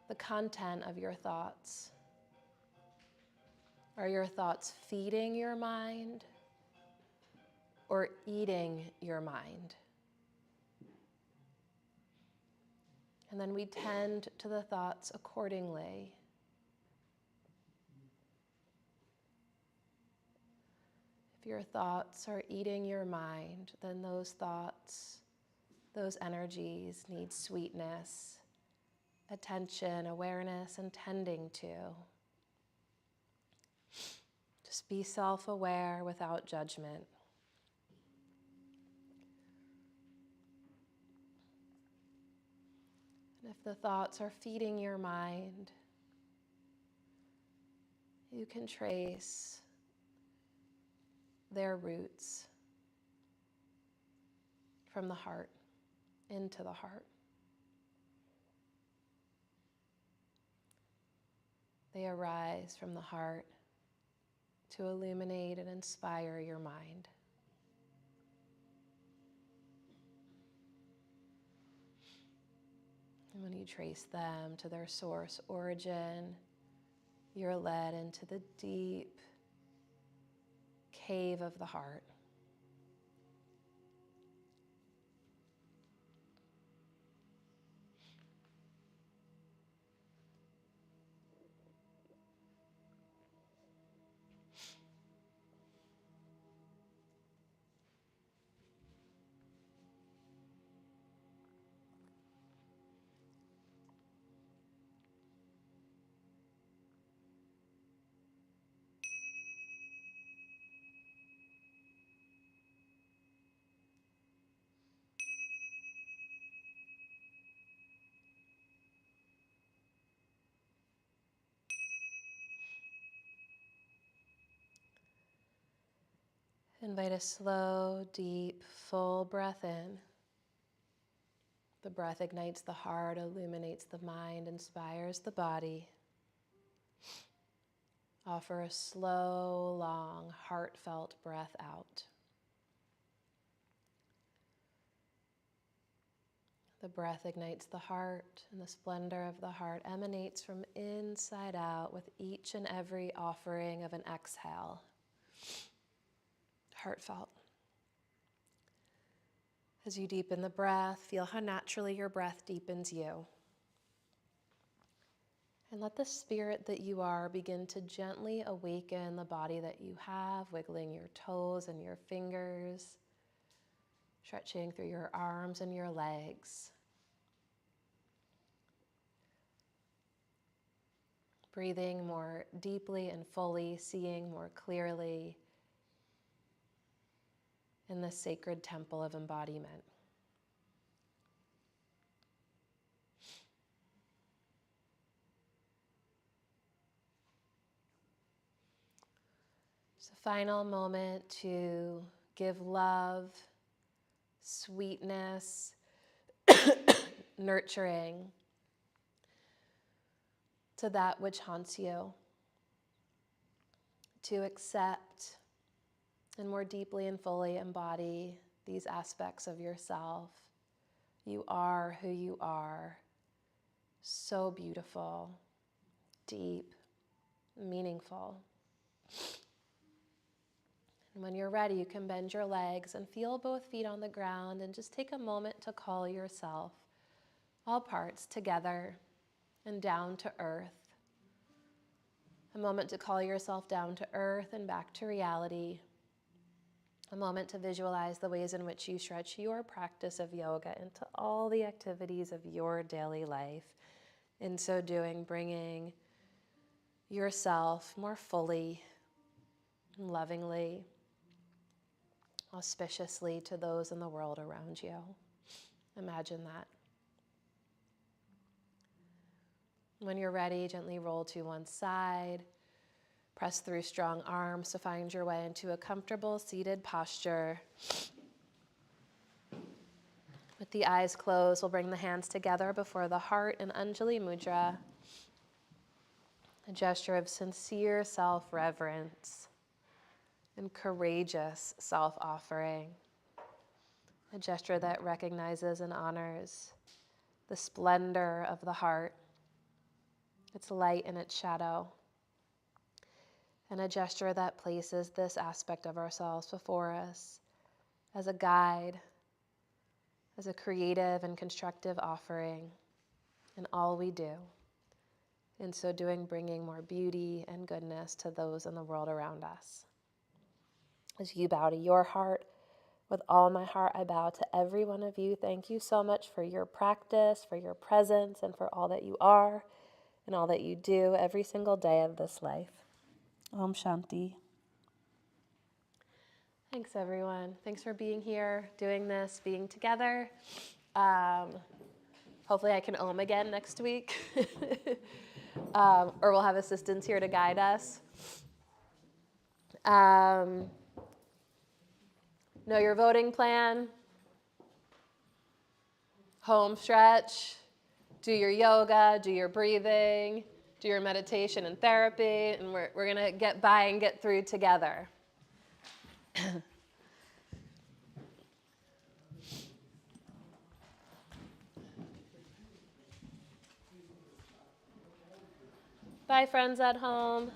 the content of your thoughts. Are your thoughts feeding your mind or eating your mind? And then we tend to the thoughts accordingly. If your thoughts are eating your mind, then those thoughts, those energies need sweetness, attention, awareness, and tending to. Just be self-aware without judgment. And if the thoughts are feeding your mind, you can trace their roots from the heart into the heart. They arise from the heart to illuminate and inspire your mind. And when you trace them to their source origin, you're led into the deep cave of the heart. Invite a slow, deep, full breath in. The breath ignites the heart, illuminates the mind, inspires the body. Offer a slow, long, heartfelt breath out. The breath ignites the heart, and the splendor of the heart emanates from inside out with each and every offering of an exhale. Heartfelt. As you deepen the breath, feel how naturally your breath deepens you. And let the spirit that you are begin to gently awaken the body that you have, wiggling your toes and your fingers, stretching through your arms and your legs. Breathing more deeply and fully, seeing more clearly in the sacred temple of embodiment. It's a final moment to give love, sweetness, nurturing to that which haunts you. To accept and more deeply and fully embody these aspects of yourself. You are who you are. So beautiful, deep, meaningful. And when you're ready, you can bend your legs and feel both feet on the ground and just take a moment to call yourself, all parts together and down to earth. A moment to call yourself down to earth and back to reality. A moment to visualize the ways in which you stretch your practice of yoga into all the activities of your daily life. In so doing, bringing yourself more fully, lovingly, auspiciously to those in the world around you. Imagine that. When you're ready, gently roll to one side. Press through strong arms to find your way into a comfortable seated posture. With the eyes closed, we'll bring the hands together before the heart in Anjali Mudra, a gesture of sincere self-reverence and courageous self-offering, a gesture that recognizes and honors the splendor of the heart, its light and its shadow, and a gesture that places this aspect of ourselves before us as a guide, as a creative and constructive offering in all we do. In so doing, bringing more beauty and goodness to those in the world around us. As you bow to your heart, with all my heart, I bow to every one of you. Thank you so much for your practice, for your presence, and for all that you are and all that you do every single day of this life. Om Shanti. Thanks, everyone. Thanks for being here, doing this, being together. Hopefully I can Om again next week. Or we'll have assistants here to guide us. Know your voting plan. Home stretch. Do your yoga, do your breathing, do your meditation and therapy, and we're going to get by and get through together. Bye, friends at home.